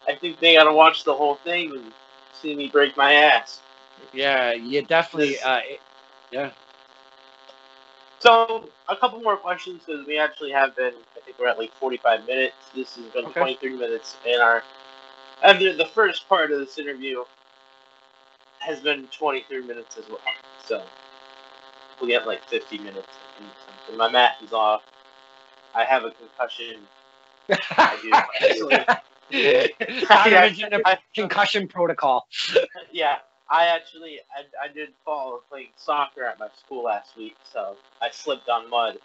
I think they got to watch the whole thing and see me break my ass. Yeah, you definitely. Yeah. So, a couple more questions, because we actually have been, I think we're at like 45 minutes. This has been 23 minutes, and the first part of this interview has been 23 minutes as well. So, we'll get like 50 minutes. And my math is off. I have a concussion. I do. Concussion protocol. Yeah. I did fall playing soccer at my school last week, so I slipped on mud.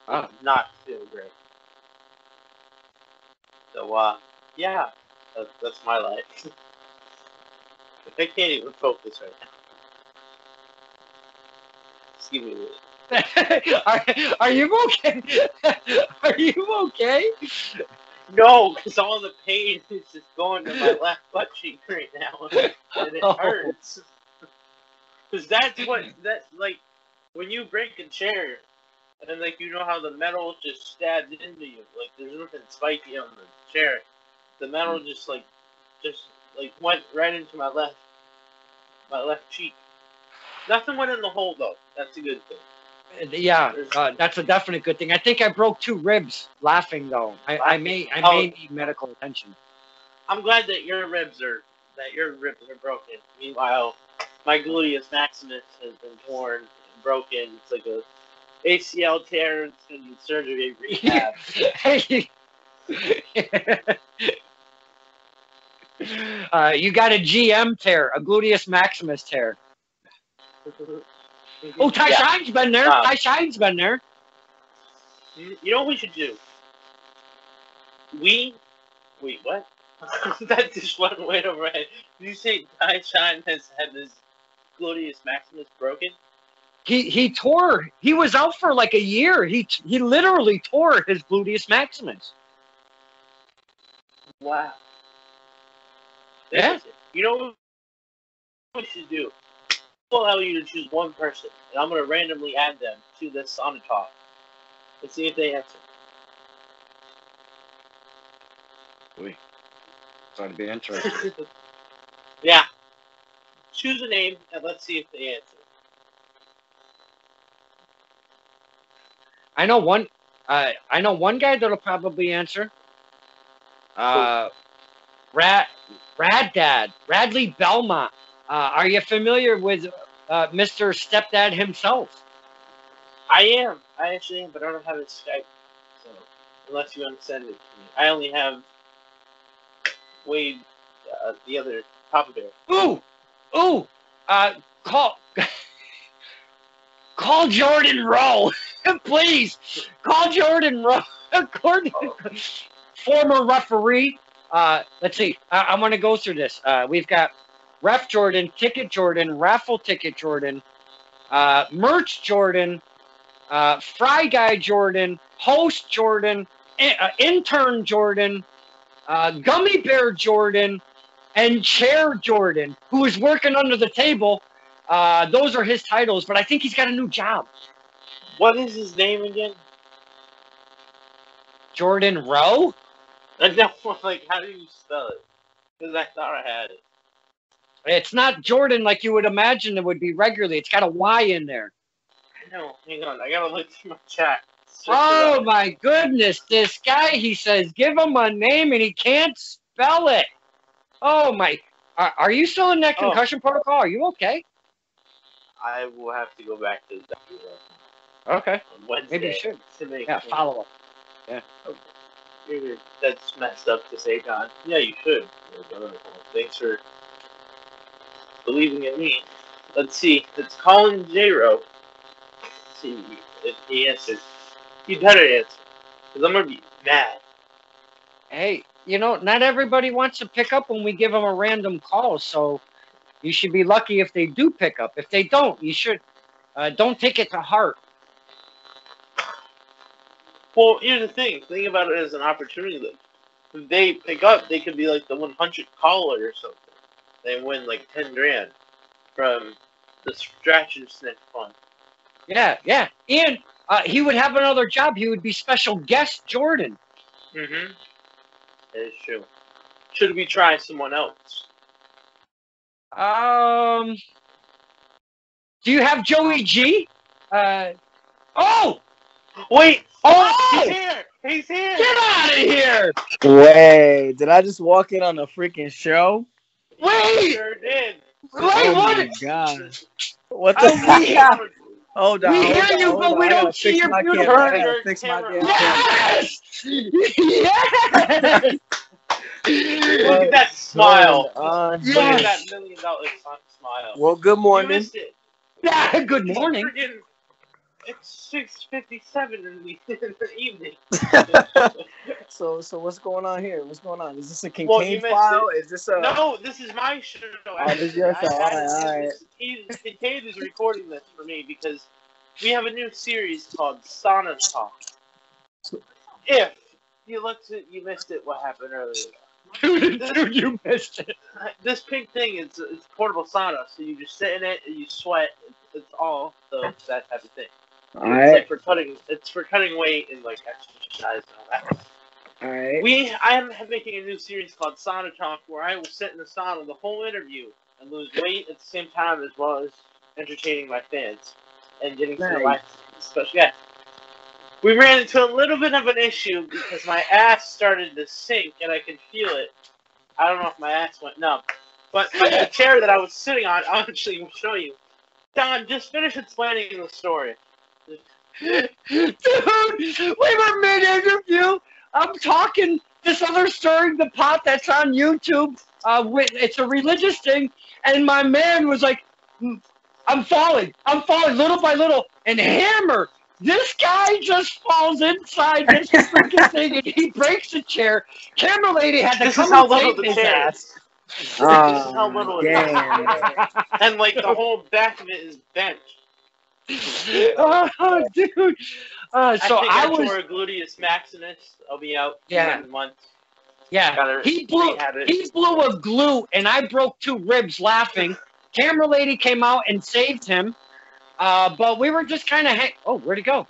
Oh. Not feeling great. So, yeah, that's my life. I can't even focus right now. Excuse me. Are you okay? Are you okay? No, because all the pain is just going to my left butt cheek right now, and it hurts. Because that's like, when you break a chair, and like you know how the metal just stabs into you, like there's nothing spiky on the chair. The metal just went right into my left cheek. Nothing went in the hole though. That's a good thing. Yeah, that's a definite good thing. I think I broke 2 ribs laughing though. I may need medical attention. I'm glad that your ribs are broken. Meanwhile, my gluteus maximus has been torn and broken. It's like a ACL tear and surgery rehab. You got a GM tear, a gluteus maximus tear. Oh, Ty Shine's been there. Ty Shine's been there. You know what we should do? Wait, what? That just went way over my head. Did you say Ty Shine has had his gluteus maximus broken? He tore. He was out for like a year. He literally tore his gluteus maximus. Wow. Yeah. You know what we should do? We'll allow you to choose one person, and I'm going to randomly add them to this Sauna Talk and see if they answer. Boy, it's going to be interesting. Yeah. Choose a name, and let's see if they answer. I know one guy that'll probably answer. Radley Belmont. Are you familiar with Mr. Stepdad himself? I am. I actually am, but I don't have his Skype. So, unless you want to send it to me. I only have Wade, the other Papa Bear. Call. Call Jordan Rowe. Please. Call Jordan Rowe. Former referee. Let's see. I want to go through this. We've got Ref Jordan, Ticket Jordan, Raffle Ticket Jordan, Merch Jordan, Fry Guy Jordan, Host Jordan, Intern Jordan, Gummy Bear Jordan, and Chair Jordan, who is working under the table. Those are his titles, but I think he's got a new job. What is his name again? Jordan Rowe? I know, like, how do you spell it? Because I thought I had it. It's not Jordan like you would imagine it would be regularly. It's got a Y in there. I know. Hang on. I gotta look through my chat. Oh my goodness. This guy, he says, give him a name and he can't spell it. Oh my. Are you still in that concussion protocol? Are you okay? I will have to go back to the doctor. Okay. On Wednesday. Maybe you should. To make follow up. Yeah. Okay. Maybe that's messed up to say, Don. Yeah, you should. Thanks for believing in me. Let's see. It's Colin J-Ro. Let's see if he answers. He better answer. Because I'm going to be mad. Hey, you know, not everybody wants to pick up when we give them a random call, so you should be lucky if they do pick up. If they don't, you should. Don't take it to heart. Well, here's the thing. Think about it as an opportunity. If they pick up, they could be like the 100th caller or something. They win like 10 grand from the Scratch and Sniff Fund. Yeah. And he would have another job. He would be special guest Jordan. Mm-hmm. That is true. Should we try someone else? Do you have Joey G? Oh! Wait! Oh! He's here! He's here! Get out of here! Wait, did I just walk in on a freaking show? Wait! Sure did. Wait, oh what? my god! What the heck? Hold on. We hear you, but we don't see your beautiful camera. Fix my damn Yes! Yes! Look at that smile. Yes. Look at that $1 million smile. Well, good morning. You missed it. Yeah, good morning. It's 6:57 in the evening. So what's going on here? What's going on? Is this a Well, Kincaid file? Is this a... No, this is my show. Oh, this is your show. All right. Kincaid is recording this for me because we have a new series called Sauna Talk. If you looked at, you missed it. What happened earlier? Dude, you missed it. This pink thing is it's portable sauna, so you just sit in it and you sweat. It's all that type of thing. All right. Like it's for cutting weight and like exercise and all that. All right. I am making a new series called Sauna Talk, where I will sit in the sauna the whole interview and lose weight at the same time, as well as entertaining my fans and getting to know my special guest. We ran into a little bit of an issue because my ass started to sink and I could feel it. I don't know if my ass went numb, but the chair that I was sitting on, I'll actually show you. Don, just finish explaining the story. Dude, we were mid-interview. I'm talking this other Stirring the Pot that's on YouTube. It's a religious thing, and my man was like, I'm falling little by little, and hammer. This guy just falls inside this freaking thing, and he breaks the chair. Camera lady had to come and save his ass. This is how little it is. Damn. And like the whole back of it is bent. Oh, dude. So I was. tore a gluteus maximus. I'll be out Yeah. in a month. Yeah. He blew a glue, and I broke 2 ribs laughing. Camera lady came out and saved him. But we were just kind of where'd he go?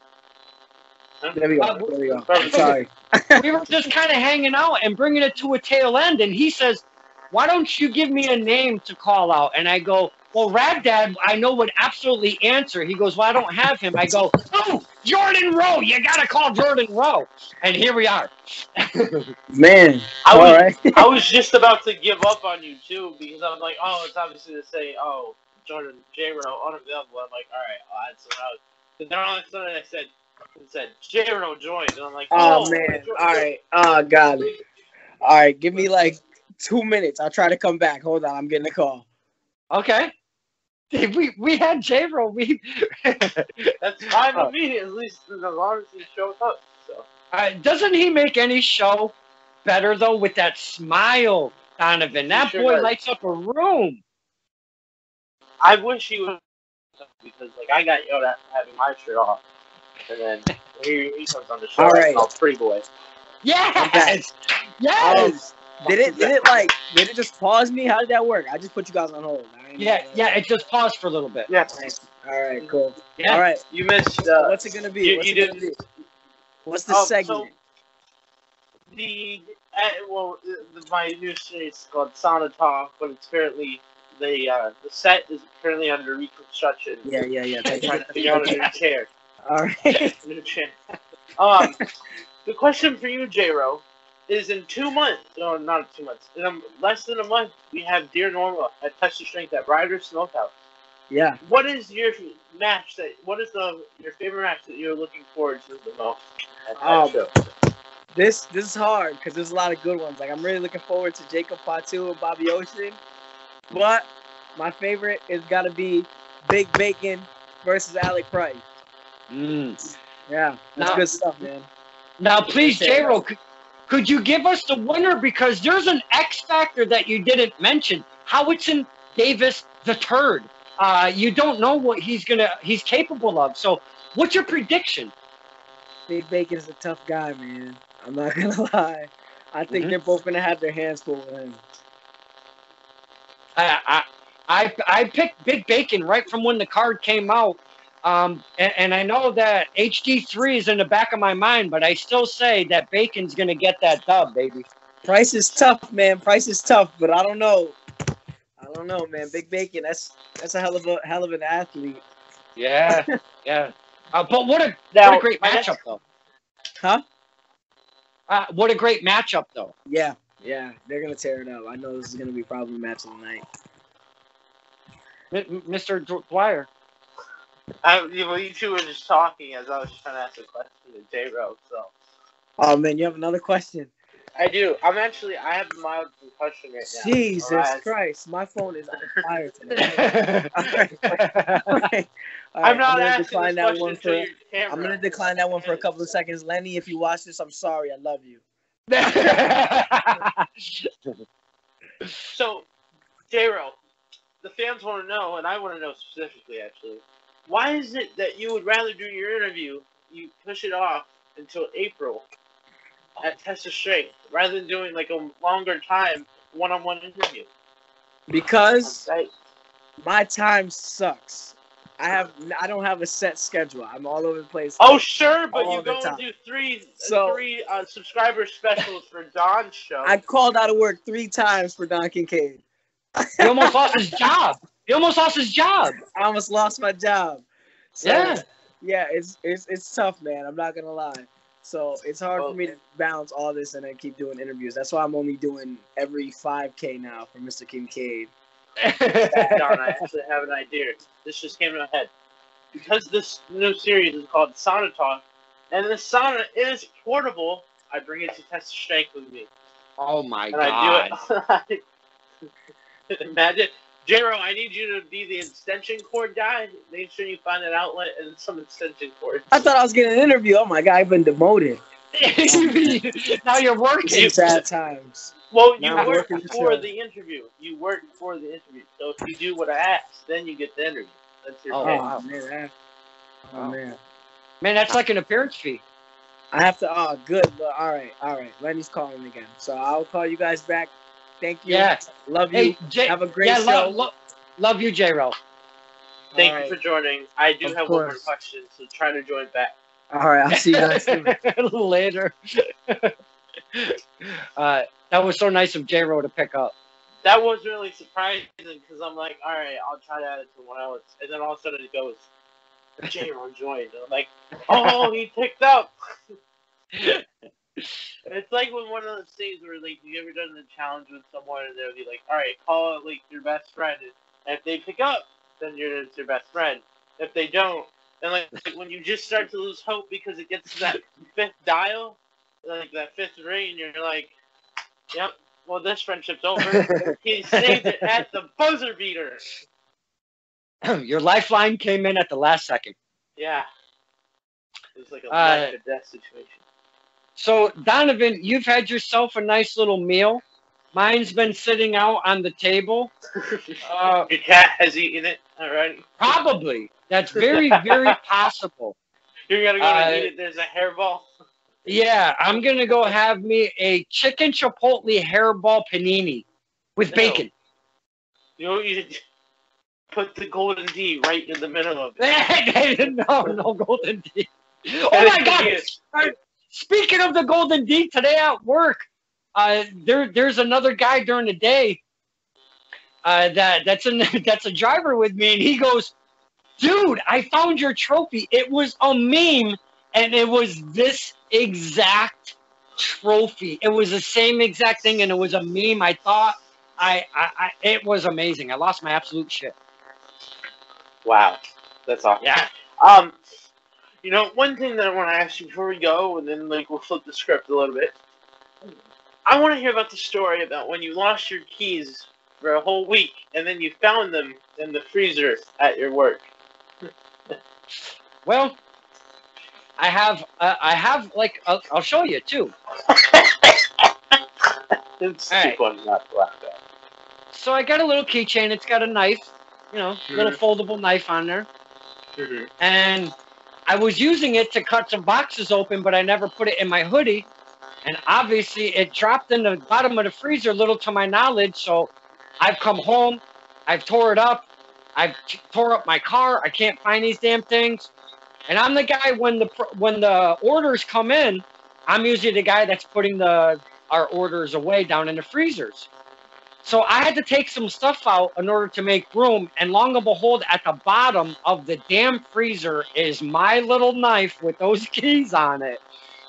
There we go. I'm sorry. We were just kind of hanging out and bringing it to a tail end, and he says, why don't you give me a name to call out? And I go, well, Rad Dad, I know would absolutely answer. He goes, well, I don't have him. I go, oh, Jordan Rowe. You got to call Jordan Rowe. And here we are. Man. I was just about to give up on you, too, because I'm like, oh, it's obviously to say, oh, Jordan J-Rowe unavailable. I'm like, all right, I'll add someone else. But then all of a sudden I said J-Rowe joined. And I'm like, oh man. All right. Oh, got it. All right. Give me like 2 minutes. I'll try to come back. Hold on. I'm getting a call. Okay. we had J-Ro. That's fine with me, at least as long as he shows up. So Doesn't he make any show better though with that smile, Donovan? That sure boy does. lights up a room. I wish he would, because like I got yelled at having my shirt off, and then he comes on the show. All Right. right. All pretty boy. Yes, yes. Did it just pause me? How did that work? I just put you guys on hold. Yeah. It just paused for a little bit. Yeah. Nice. All right, cool. Yeah. All right. You missed. What's it gonna be? You Gonna be? What's the segment? So my new series is called Sauna Talk, but it's currently the set is currently under reconstruction. Yeah. I'm trying to figure out a new chair. All right. New chair. The question for you, J-Ro, is in 2 months. No, not 2 months. In less than a month, we have Dear Norma at Touch the Strength at Ryder Smokehouse. Yeah. What is your match what is your favorite match that you're looking forward to the most at that show? This is hard because there's a lot of good ones. Like I'm really looking forward to Jacob Fatu and Bobby Ocean, but my favorite is gotta be Big Bacon versus Alec Price. Yeah, that's good stuff, man. Now, please, J-Ro, could you give us the winner? Because there's an X factor that you didn't mention. Howitson Davis III. You don't know what he's capable of. So, what's your prediction? Big Bacon is a tough guy, man. I'm not gonna lie. I think they're both gonna have their hands full with him. I picked Big Bacon right from when the card came out. And I know that HD3 is in the back of my mind, but I still say that Bacon's going to get that dub, baby. Price is tough, man. Price is tough, but I don't know. Man. Big Bacon, that's a hell of an athlete. Yeah. But what a great matchup, though. Huh? What a great matchup, though. Yeah. They're going to tear it up. I know this is going to be probably a match of the night. Mr. Dwyer. You two were just talking as I was trying to ask a question to J-Ro. So. Oh man, you have another question? I do. I have a mild concussion right now. Jesus Christ, my phone is on fire today. All right. I'm not gonna asking decline that one for. I'm going to decline that one for a couple of seconds. Lenny, if you watch this, I'm sorry. I love you. So, J-Ro, the fans want to know, and I want to know specifically, actually. Why is it that you would rather do your interview, you push it off until April at Test of Strength, rather than doing like a longer time one-on-one interview? Because my time sucks. I don't have a set schedule. I'm all over the place. Oh sure, but you go and do three subscriber specials for Don's show. I called out of work 3 times for Don Kincaid. He almost lost his job. I almost lost my job. So, yeah, it's tough, man. I'm not gonna lie. So it's hard for me to balance all this and then keep doing interviews. That's why I'm only doing every 5K now for Mr. Kincaid. Don, I actually have an idea. This just came to my head. Because this new series is called Sauna Talk, and this sauna is portable, I bring it to Test of Strength with me. Oh my God. I do it. Imagine. J-Ro, I need you to be the extension cord guy. Make sure you find an outlet and some extension cords. I thought I was getting an interview. Oh my God, I've been demoted. Now you're working. Sad times. Well, you work for the interview. So if you do what I ask, then you get the interview. That's your man. Man, that's like an appearance fee. I have to. Oh, good. All right. Lenny's calling again, so I'll call you guys back. Thank you. Yeah. Love you. Hey, have a great show. Love you, J-Ro. Thank you for joining. I do have one more question, so try to join back. All right. I'll see you guys soon. Later. That was so nice of J-Ro to pick up. That was really surprising because I'm like, all right, I'll try to add it to one else. And then all of a sudden it goes, J-Ro joined. And I'm like, oh, he picked up. It's like when one of those things where, like, you ever done the challenge with someone and they'll be like, all right, call like your best friend. And if they pick up, then it's your best friend. If they don't, and like when you just start to lose hope because it gets to that 5th dial, like that 5th ring, you're like, yep, well, this friendship's over. He saved it at the buzzer beater. Your lifeline came in at the last second. Yeah. It was like a life or death situation. So, Donovan, you've had yourself a nice little meal. Mine's been sitting out on the table. Your cat has eaten it already. Probably. That's very, very possible. You're gonna go to eat it. There's a hairball. Yeah, I'm gonna go have me a chicken chipotle hairball panini with bacon. You know, you put the golden D right in the middle of it. No golden D. Oh my God! Speaking of the golden D, today at work, there's another guy during the day that's a driver with me, and he goes, "Dude, I found your trophy. It was a meme, and it was this exact trophy. It was the same exact thing, and it was a meme. I thought it was amazing. I lost my absolute shit." Wow, that's awesome. Yeah. You know, one thing that I want to ask you before we go, and then like we'll flip the script a little bit. I want to hear about the story about when you lost your keys for a whole week, and then you found them in the freezer at your work. Well, I have like I'll show you too. It's All too right. funny not to laugh at. So I got a little keychain. It's got a knife, little foldable knife on there. Mm-hmm. And I was using it to cut some boxes open, but I never put it in my hoodie. And obviously, it dropped in the bottom of the freezer, little to my knowledge. So I've come home, I've tore it up, I've tore up my car. I can't find these damn things. And I'm the guy when the orders come in, I'm usually the guy that's putting our orders away down in the freezers. So I had to take some stuff out in order to make room, and long and behold, at the bottom of the damn freezer is my little knife with those keys on it,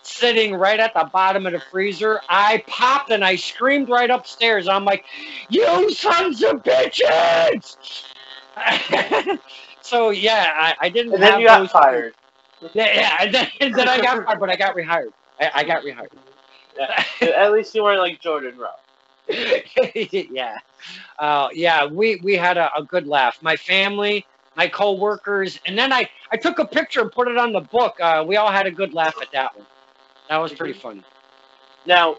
sitting right at the bottom of the freezer. I popped and I screamed right upstairs. I'm like, "You sons of bitches!" So yeah, I didn't. And then have you got those fired. Yeah, and then I got fired, but I got rehired. I got rehired. Yeah. At least you weren't like Jordan Rowe. Yeah. Yeah, we had a good laugh. My family, my co-workers, and then I took a picture and put it on the book. We all had a good laugh at that one. That was pretty funny. Now,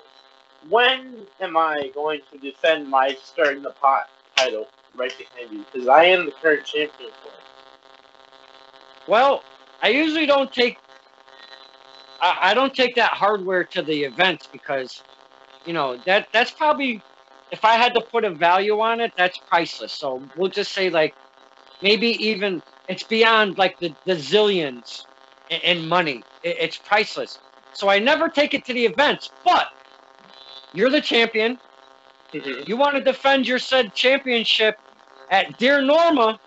when am I going to defend my Stirring the Pot title right behind you? Because I am the current champion for it. Well, I usually don't take I don't take that hardware to the events because that's probably, if I had to put a value on it, that's priceless. So we'll just say like maybe even it's beyond like the zillions in money. It's priceless. So I never take it to the events. But you're the champion. You want to defend your said championship at Dear Norma,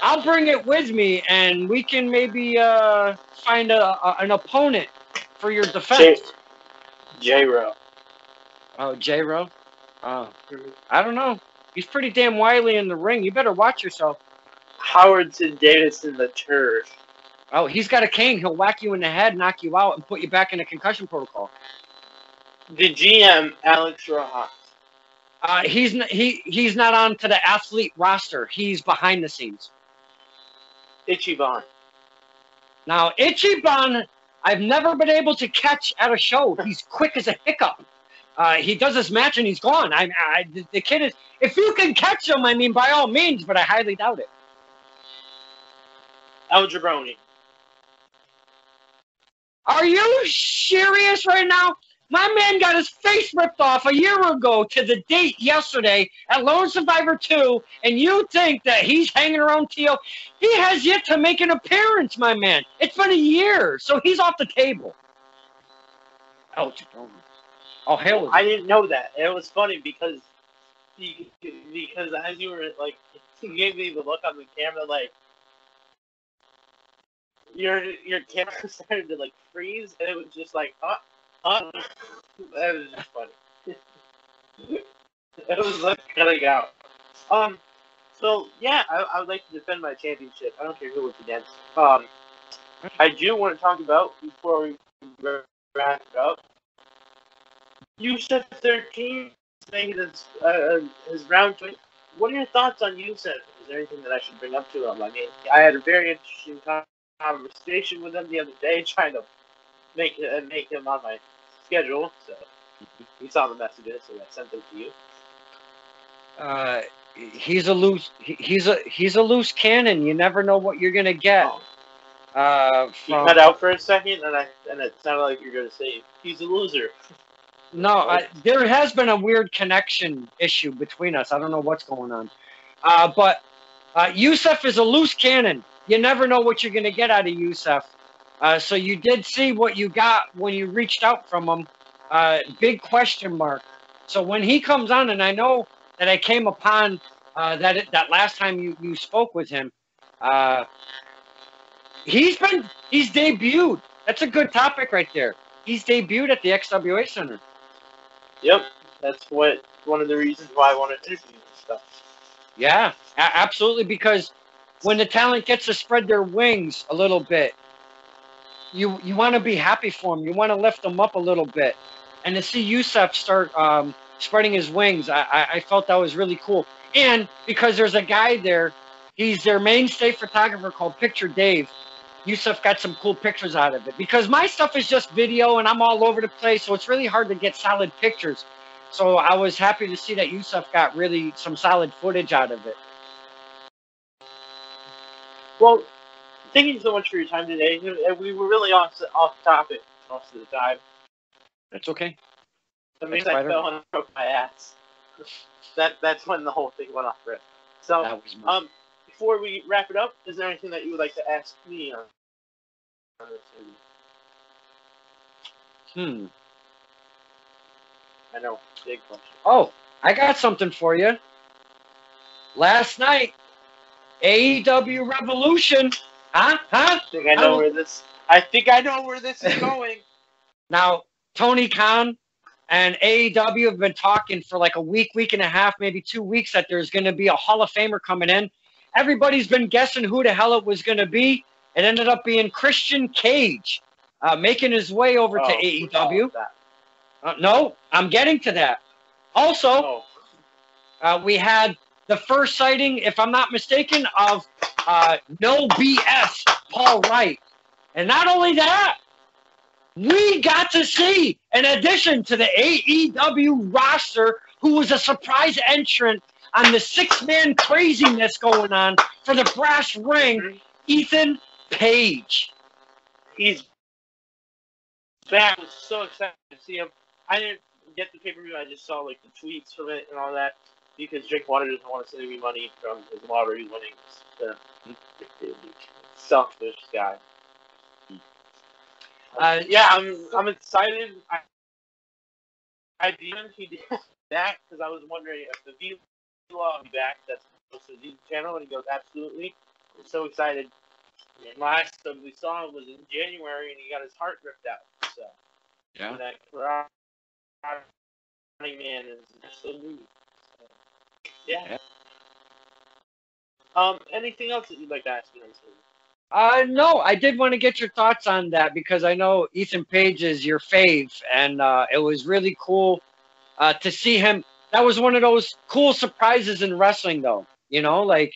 I'll bring it with me, and we can maybe find an opponent for your defense. J-Ro. Oh, J-Ro? Oh, I don't know. He's pretty damn wily in the ring. You better watch yourself. Howardson Davidson the turd. Oh, he's got a cane. He'll whack you in the head, knock you out, and put you back in a concussion protocol. The GM, Alex Rojas. He's not on to the athlete roster. He's behind the scenes. Ichiban. Now, Ichiban, I've never been able to catch at a show. He's quick as a hiccup. He does his match and he's gone. The kid is. If you can catch him, I mean, by all means, but I highly doubt it. El Jabroni. Are you serious right now? My man got his face ripped off a year ago to the date yesterday at Lone Survivor 2, and you think that he's hanging around T.O.? He has yet to make an appearance, my man. It's been a year, so he's off the table. Oh, hell! I didn't know that. It was funny because as you were like, you gave me the look on the camera like your camera started to like freeze, and it was just like, that was just funny. It was like cutting out. So yeah, I would like to defend my championship. I don't care who it's against. I do want to talk about before we wrap it up. You said 13 making his round 2. What are your thoughts on Yusef Is there anything that I should bring up to him? I mean, I had a very interesting conversation with him the other day, trying to make him on my schedule. So he saw the messages, so I sent them to you. He's a loose cannon. You never know what you're gonna get. You cut out for a second, and it sounded like you're gonna say he's a loser. No, there has been a weird connection issue between us. I don't know what's going on. But Yusuf is a loose cannon. You never know what you're going to get out of Yusuf. So you did see what you got when you reached out from him. Big question mark. So when he comes on, and I know that I came upon that last time you spoke with him, he's debuted. That's a good topic right there. He's debuted at the XWA Center. Yep, that's one of the reasons why I want to interview you and stuff. Yeah, absolutely. Because when the talent gets to spread their wings a little bit, you want to be happy for them. You want to lift them up a little bit, and to see Yusuf start spreading his wings, I felt that was really cool. And because there's a guy there, he's their mainstay photographer called Picture Dave. Yusuf got some cool pictures out of it, because my stuff is just video and I'm all over the place, so it's really hard to get solid pictures. So I was happy to see that Yusuf got really some solid footage out of it. Well, thank you so much for your time today. We were really off topic most of the time. That's okay. I mean, I fell and broke my ass. That's when the whole thing went off rip. So, before we wrap it up, is there anything that you would like to ask me on this interview? I know, big question. Oh, I got something for you. Last night, AEW Revolution. Huh? I think I know where this is going. Now, Tony Khan and AEW have been talking for like a week and a half, maybe 2 weeks, that there's going to be a Hall of Famer coming in. Everybody's been guessing who the hell it was going to be. It ended up being Christian Cage, making his way over to AEW. No, I'm getting to that. Also, we had the first sighting, if I'm not mistaken, of No BS Paul Wright. And not only that, we got to see, in addition to the AEW roster, who was a surprise entrant on the six-man craziness going on for the brass ring, Ethan Page. He's back. I was so excited to see him. I didn't get the pay-per-view. I just saw like the tweets from it and all that, because Jake Water doesn't want to send me money from his lottery winnings. Selfish guy. Yeah, I'm excited. He did that because I was wondering if the V-Law will be back. That's supposed to be the channel, and he goes, absolutely. I'm so excited. And last time we saw him was in January, and he got his heart ripped out. So yeah, that running man is so new. So, yeah. Anything else that you'd like to ask me on this movie? No, I did want to get your thoughts on that, because I know Ethan Page is your fave, and it was really cool to see him. That was one of those cool surprises in wrestling, though. You know, like,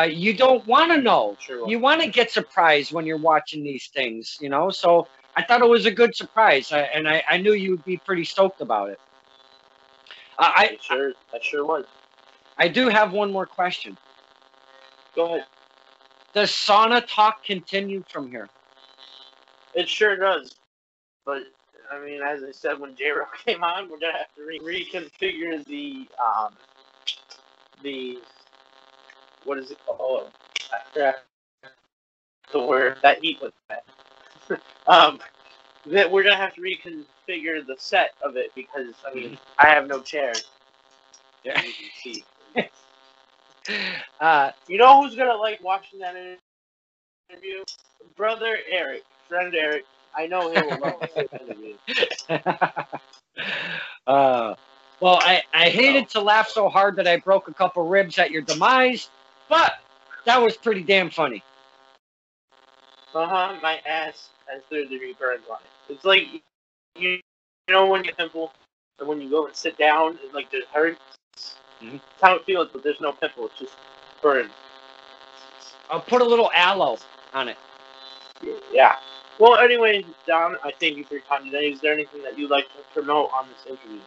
you don't want to know. Sure. You want to get surprised when you're watching these things, you know? So I thought it was a good surprise, and I knew you would be pretty stoked about it. I sure was. I do have one more question. Go ahead. Does sauna talk continue from here? It sure does. But, I mean, as I said, when J-Ro came on, we're going to have to reconfigure the, what is it called? I forgot the word that he put that. That we're going to have to reconfigure the set of it, because, I mean, I have no chair. Yeah. You can see. You know who's gonna like watching that interview? Brother Eric, friend Eric. I know he will love this interview. Well, I hated to laugh so hard that I broke a couple ribs at your demise, but that was pretty damn funny. My ass has 3rd-degree burns on it. It's like you know when you pimple, and when you go and sit down, and like it hurts. That's how it feels, but there's no pimple. It's just burn. I'll put a little aloe on it. Yeah. Well, anyway, Don, I thank you for your time today. Is there anything that you'd like to promote on this interview?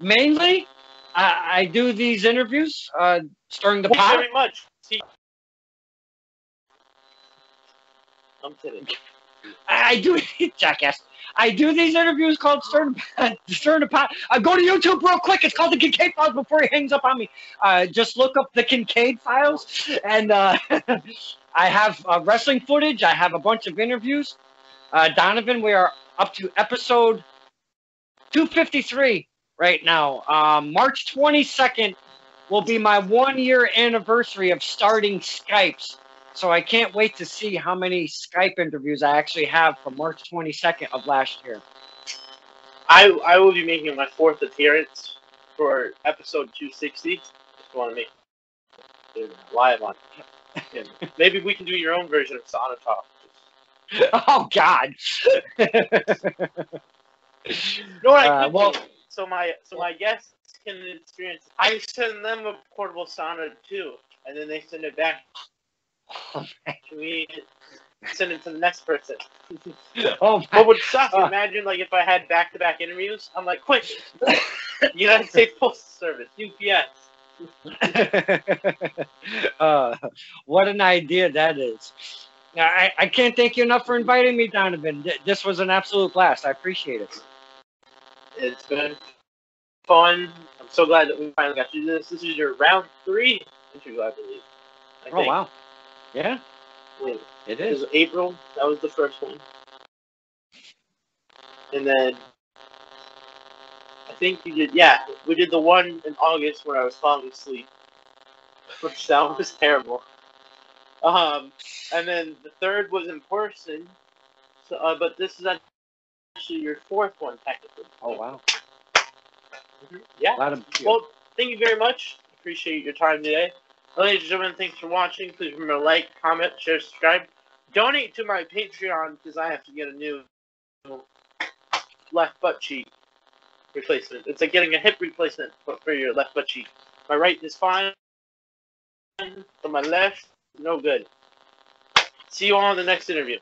Mainly, I do these interviews during the Thank you pod. very much. See. I'm kidding. I do, jackass. I do these interviews called Stir the Pot. Go to YouTube real quick. It's called the Kincaid Files before he hangs up on me. Just look up the Kincaid Files, and I have wrestling footage. I have a bunch of interviews. Donovan, we are up to episode 253 right now. March 22nd will be my 1-year anniversary of starting Skypes. So I can't wait to see how many Skype interviews I actually have from March 22nd of last year. I will be making my 4th appearance for episode 260. If you want to make it live on it. Maybe we can do your own version of Sauna Talk. Oh, God. No, I could well, do. So my guests can experience. I send them a portable sauna too, and then they send it back. Can we send it to the next person? Oh, What would suck? Imagine like if I had back-to-back interviews. I'm like, quick, United States Postal Service, UPS. What an idea that is. I can't thank you enough for inviting me, Donovan. This was an absolute blast. I appreciate it. It's been fun. I'm so glad that we finally got to do this. This is your round 3 interview, I believe. I think. Wow. Yeah. Wait, it it is. was April. That was the first one. And then I think we did the one in August where I was falling asleep. Which that was terrible. And then the third was in person. So, but this is actually your 4th one, technically. Oh, wow. Mm-hmm. Yeah. Well, thank you very much. Appreciate your time today. Ladies and gentlemen, thanks for watching. Please remember to like, comment, share, subscribe. Donate to my Patreon because I have to get a new left butt cheek replacement. It's like getting a hip replacement for your left butt cheek. My right is fine, but my left, no good. See you all in the next interview.